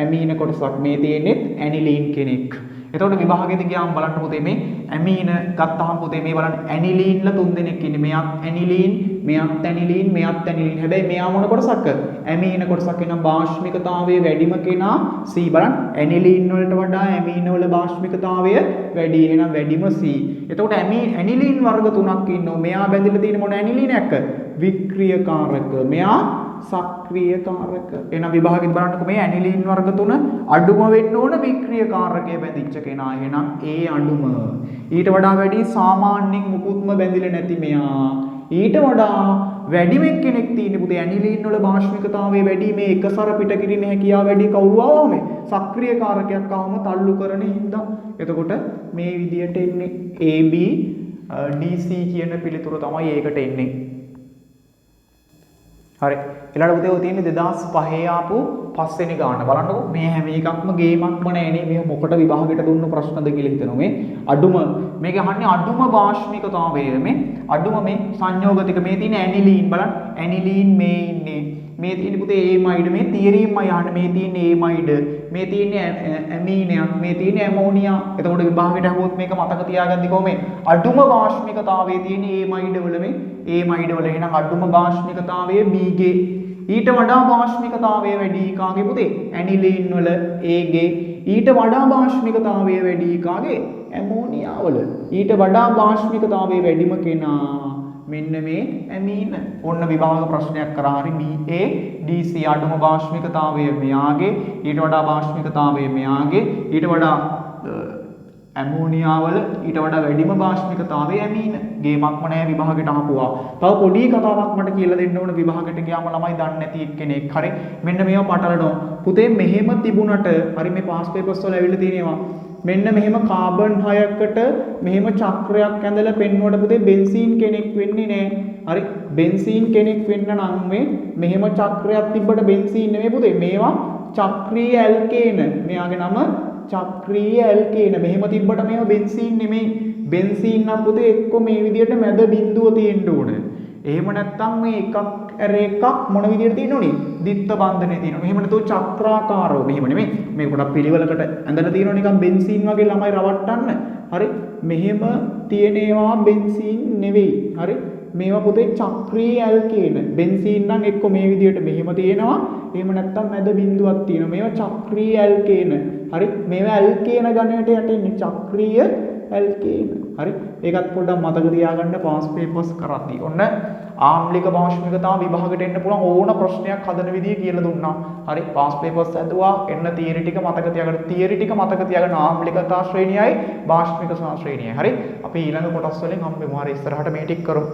ඇමීන කොටසක්. මේ තියෙන්නේ ඇනිලීන් කෙනෙක්. එතකොට විභාගෙදී ගියාම බලන්න පුතේ මේ ඇමීන ගත්තාම පුතේ මේ බලන්න ඇනිලීන්ල 3 දෙනෙක් ඉන්නේ. මෙයාත් ඇනිලීන්, මෙයාත් ඇනිලීන්, මෙයාත් ඇනිලීන්. හැබැයි මෙයා මොන කොටසක්ද? ඇමීන කොටසක්. එනම් භාෂ්මිකතාවයේ වැඩිම කෙනා C. බලන්න ඇනිලීන් වලට වඩා ඇමීන වල භාෂ්මිකතාවය වැඩි. එහෙනම් වැඩිම C. එතකොට ඇනිලීන් වර්ග 3ක් ඉන්නවා. මෙයා බැඳිලා තියෙන මොන ඇනිලීනයක්? වික්‍රියකාරක. මෙයා සක්‍රීය කාරක. එහෙනම් විභාගෙදී බලන්නකො මේ ඇනිලීන් වර්ග 3 අඩුම වෙන්න ඕන වික්‍රීය කාරකයේ බැඳිච්ච කෙනා. එහෙනම් ඒ අඩුම. ඊට වඩා වැඩි සාමාන්‍යයෙන් මුකුත්ම බැඳිලා නැති මෙයා. ඊට වඩා වැඩිම කෙනෙක් තියෙන පුතේ ඇනිලීන් වල භාෂ්මිකතාවයේ වැඩි. මේ එකසර පිට කිරීමේ හැකියාව වැඩි කවුරු ආවම සක්‍රීය කාරකයක් ආවම තල්ලු කරන හින්දා. එතකොට මේ විදියට එන්නේ AB DC කියන පිළිතුර තමයි ඒකට එන්නේ. හරි ඊළඟ පුතේ ඔය තියෙන්නේ 2005 ආපු පස්වෙනි ගාන බලන්නකෝ මේ හැම එකක්ම ගේමක්ම නෑනේ මේ මොකට විභාගයට දුන්න ප්‍රශ්නද කියලා හිතනවා මේ අඩුම මේක අහන්නේ අඩුම භාෂ්මිකතාවය මේ අඩුම මේ සංයෝගතික මේ තියෙන ඇනිලීන් බලන්න ඇනිලීන් මේ ඉන්නේ මේ තියෙන පුතේ ඒමයිඩ් මේ තියරීමයි අහන්නේ මේ තියෙන ඒමයිඩ් මේ තියෙන ඇමීනයක් මේ තියෙන ඇමෝනියා එතකොට විභාගයට අහුවොත් මේක මතක තියාගන්නකො මේ අඩුම භාෂ්මිකතාවයේ තියෙන ඒමයිඩ් වල මේ ඒමයිඩ් වල එහෙනම් අඩුම භාෂ්මිකතාවයේ B ගේ ඊට වඩා භාෂ්මිකතාවය වැඩි කාගේ පුතේ ඇනිලීන් වල Aගේ ඊට වඩා භාෂ්මිකතාවය වැඩි කාගේ ඇමෝනියා වල ඊට වඩා භාෂ්මිකතාවය වැඩිම කෙනා මෙන්න මේ ඇමීන. ඔන්න විභාග ප්‍රශ්නයක් කරා හරි BA DC අඩුම භාෂ්මිකතාවය මෙයාගේ ඊට වඩා භාෂ්මිකතාවය මෙයාගේ ඊට වඩා ඇමෝනියා වල ඊට වඩා වැඩිම භාෂ්මිකතාවය ඇමීන. ගේමක්ම නෑ විභාගෙට අහපුවා. තව පොඩි කතාවක් මට කියලා දෙන්න ඕන විභාගෙට ගියාම ළමයි දන්නේ නැති එක්කෙනෙක්. හරි මෙන්න මේවා පටලනවා. පුතේ මෙහෙම තිබුණට හරි මේ පාස් පේපර්ස් වල ඇවිල්ලා තියෙනවා. මෙන්න මෙහෙම කාබන් 6කට මෙහෙම චක්‍රයක් ඇඳලා පෙන්නුවට පුතේ බෙන්සීන් කෙනෙක් වෙන්නේ නෑ. හරි බෙන්සීන් කෙනෙක් වෙන්න නම් මෙහෙම චක්‍රයක් තිබ්බට බෙන්සීන් නෙමෙයි පුතේ. මේවා චක්‍රීය ඇල්කේන. මෙයාගේ නම චක්‍රීය ඇල්කේන. මෙහෙම තිබ්බට මේවා බෙන්සීන් නෙමෙයි. බෙන්සීන් නම් පුතේ එක්ක මේ විදියට මැද බිඳුව තියෙන්න ඕන. එහෙම නැත්නම් මේ එකක් ඇර එකක් මොන විදියට තියෙන්න ඕනේ? දිත්ත බන්ධනේ තියෙනවා. එහෙම නැතුව චක්‍රාකාරව මෙහෙම නෙමෙයි. මේක පොඩක් පිළිවෙලකට ඇඳලා තියෙනවා නිකන් බෙන්සීන් වගේ ළමයි රවට්ටන්න. හරි මෙහෙම තියෙන ඒවා බෙන්සීන් නෙවෙයි. හරි මේවා පුතේ චක්‍රීය ඇල්කේන. බෙන්සීන් නම් එක්ක මේ විදියට මෙහෙම තියෙනවා. එහෙම නැත්නම් මැද බිඳුවක් තියෙනවා. මේවා චක්‍රීය ඇල්කේන. හරි මේවා ඇල්කේන ගණයට යටින්නේ චක්‍රීය ඇල්කේන. හරි ඒකත් පොඩ්ඩක් මතක තියාගන්න පාස් පේපර්ස් කරද්දී. ඔන්න ආම්ලික භාෂ්මිකතාව විභාගයට එන්න පුළුවන් ඕන ප්‍රශ්නයක් හදන විදිය කියලා දුන්නා. හරි පාස් පේපර්ස් ඇදුවා. එන්න තියරි ටික මතක තියාගන්න. තියරි ටික මතක තියාගන්න ආම්ලිකතා ශ්‍රේණියයි භාෂ්මික ශ්‍රේණියයි. හරි අපි ඊළඟ කොටස් වලින් හම්බෙමු. හරි ඉස්සරහට මේ ටික කරමු.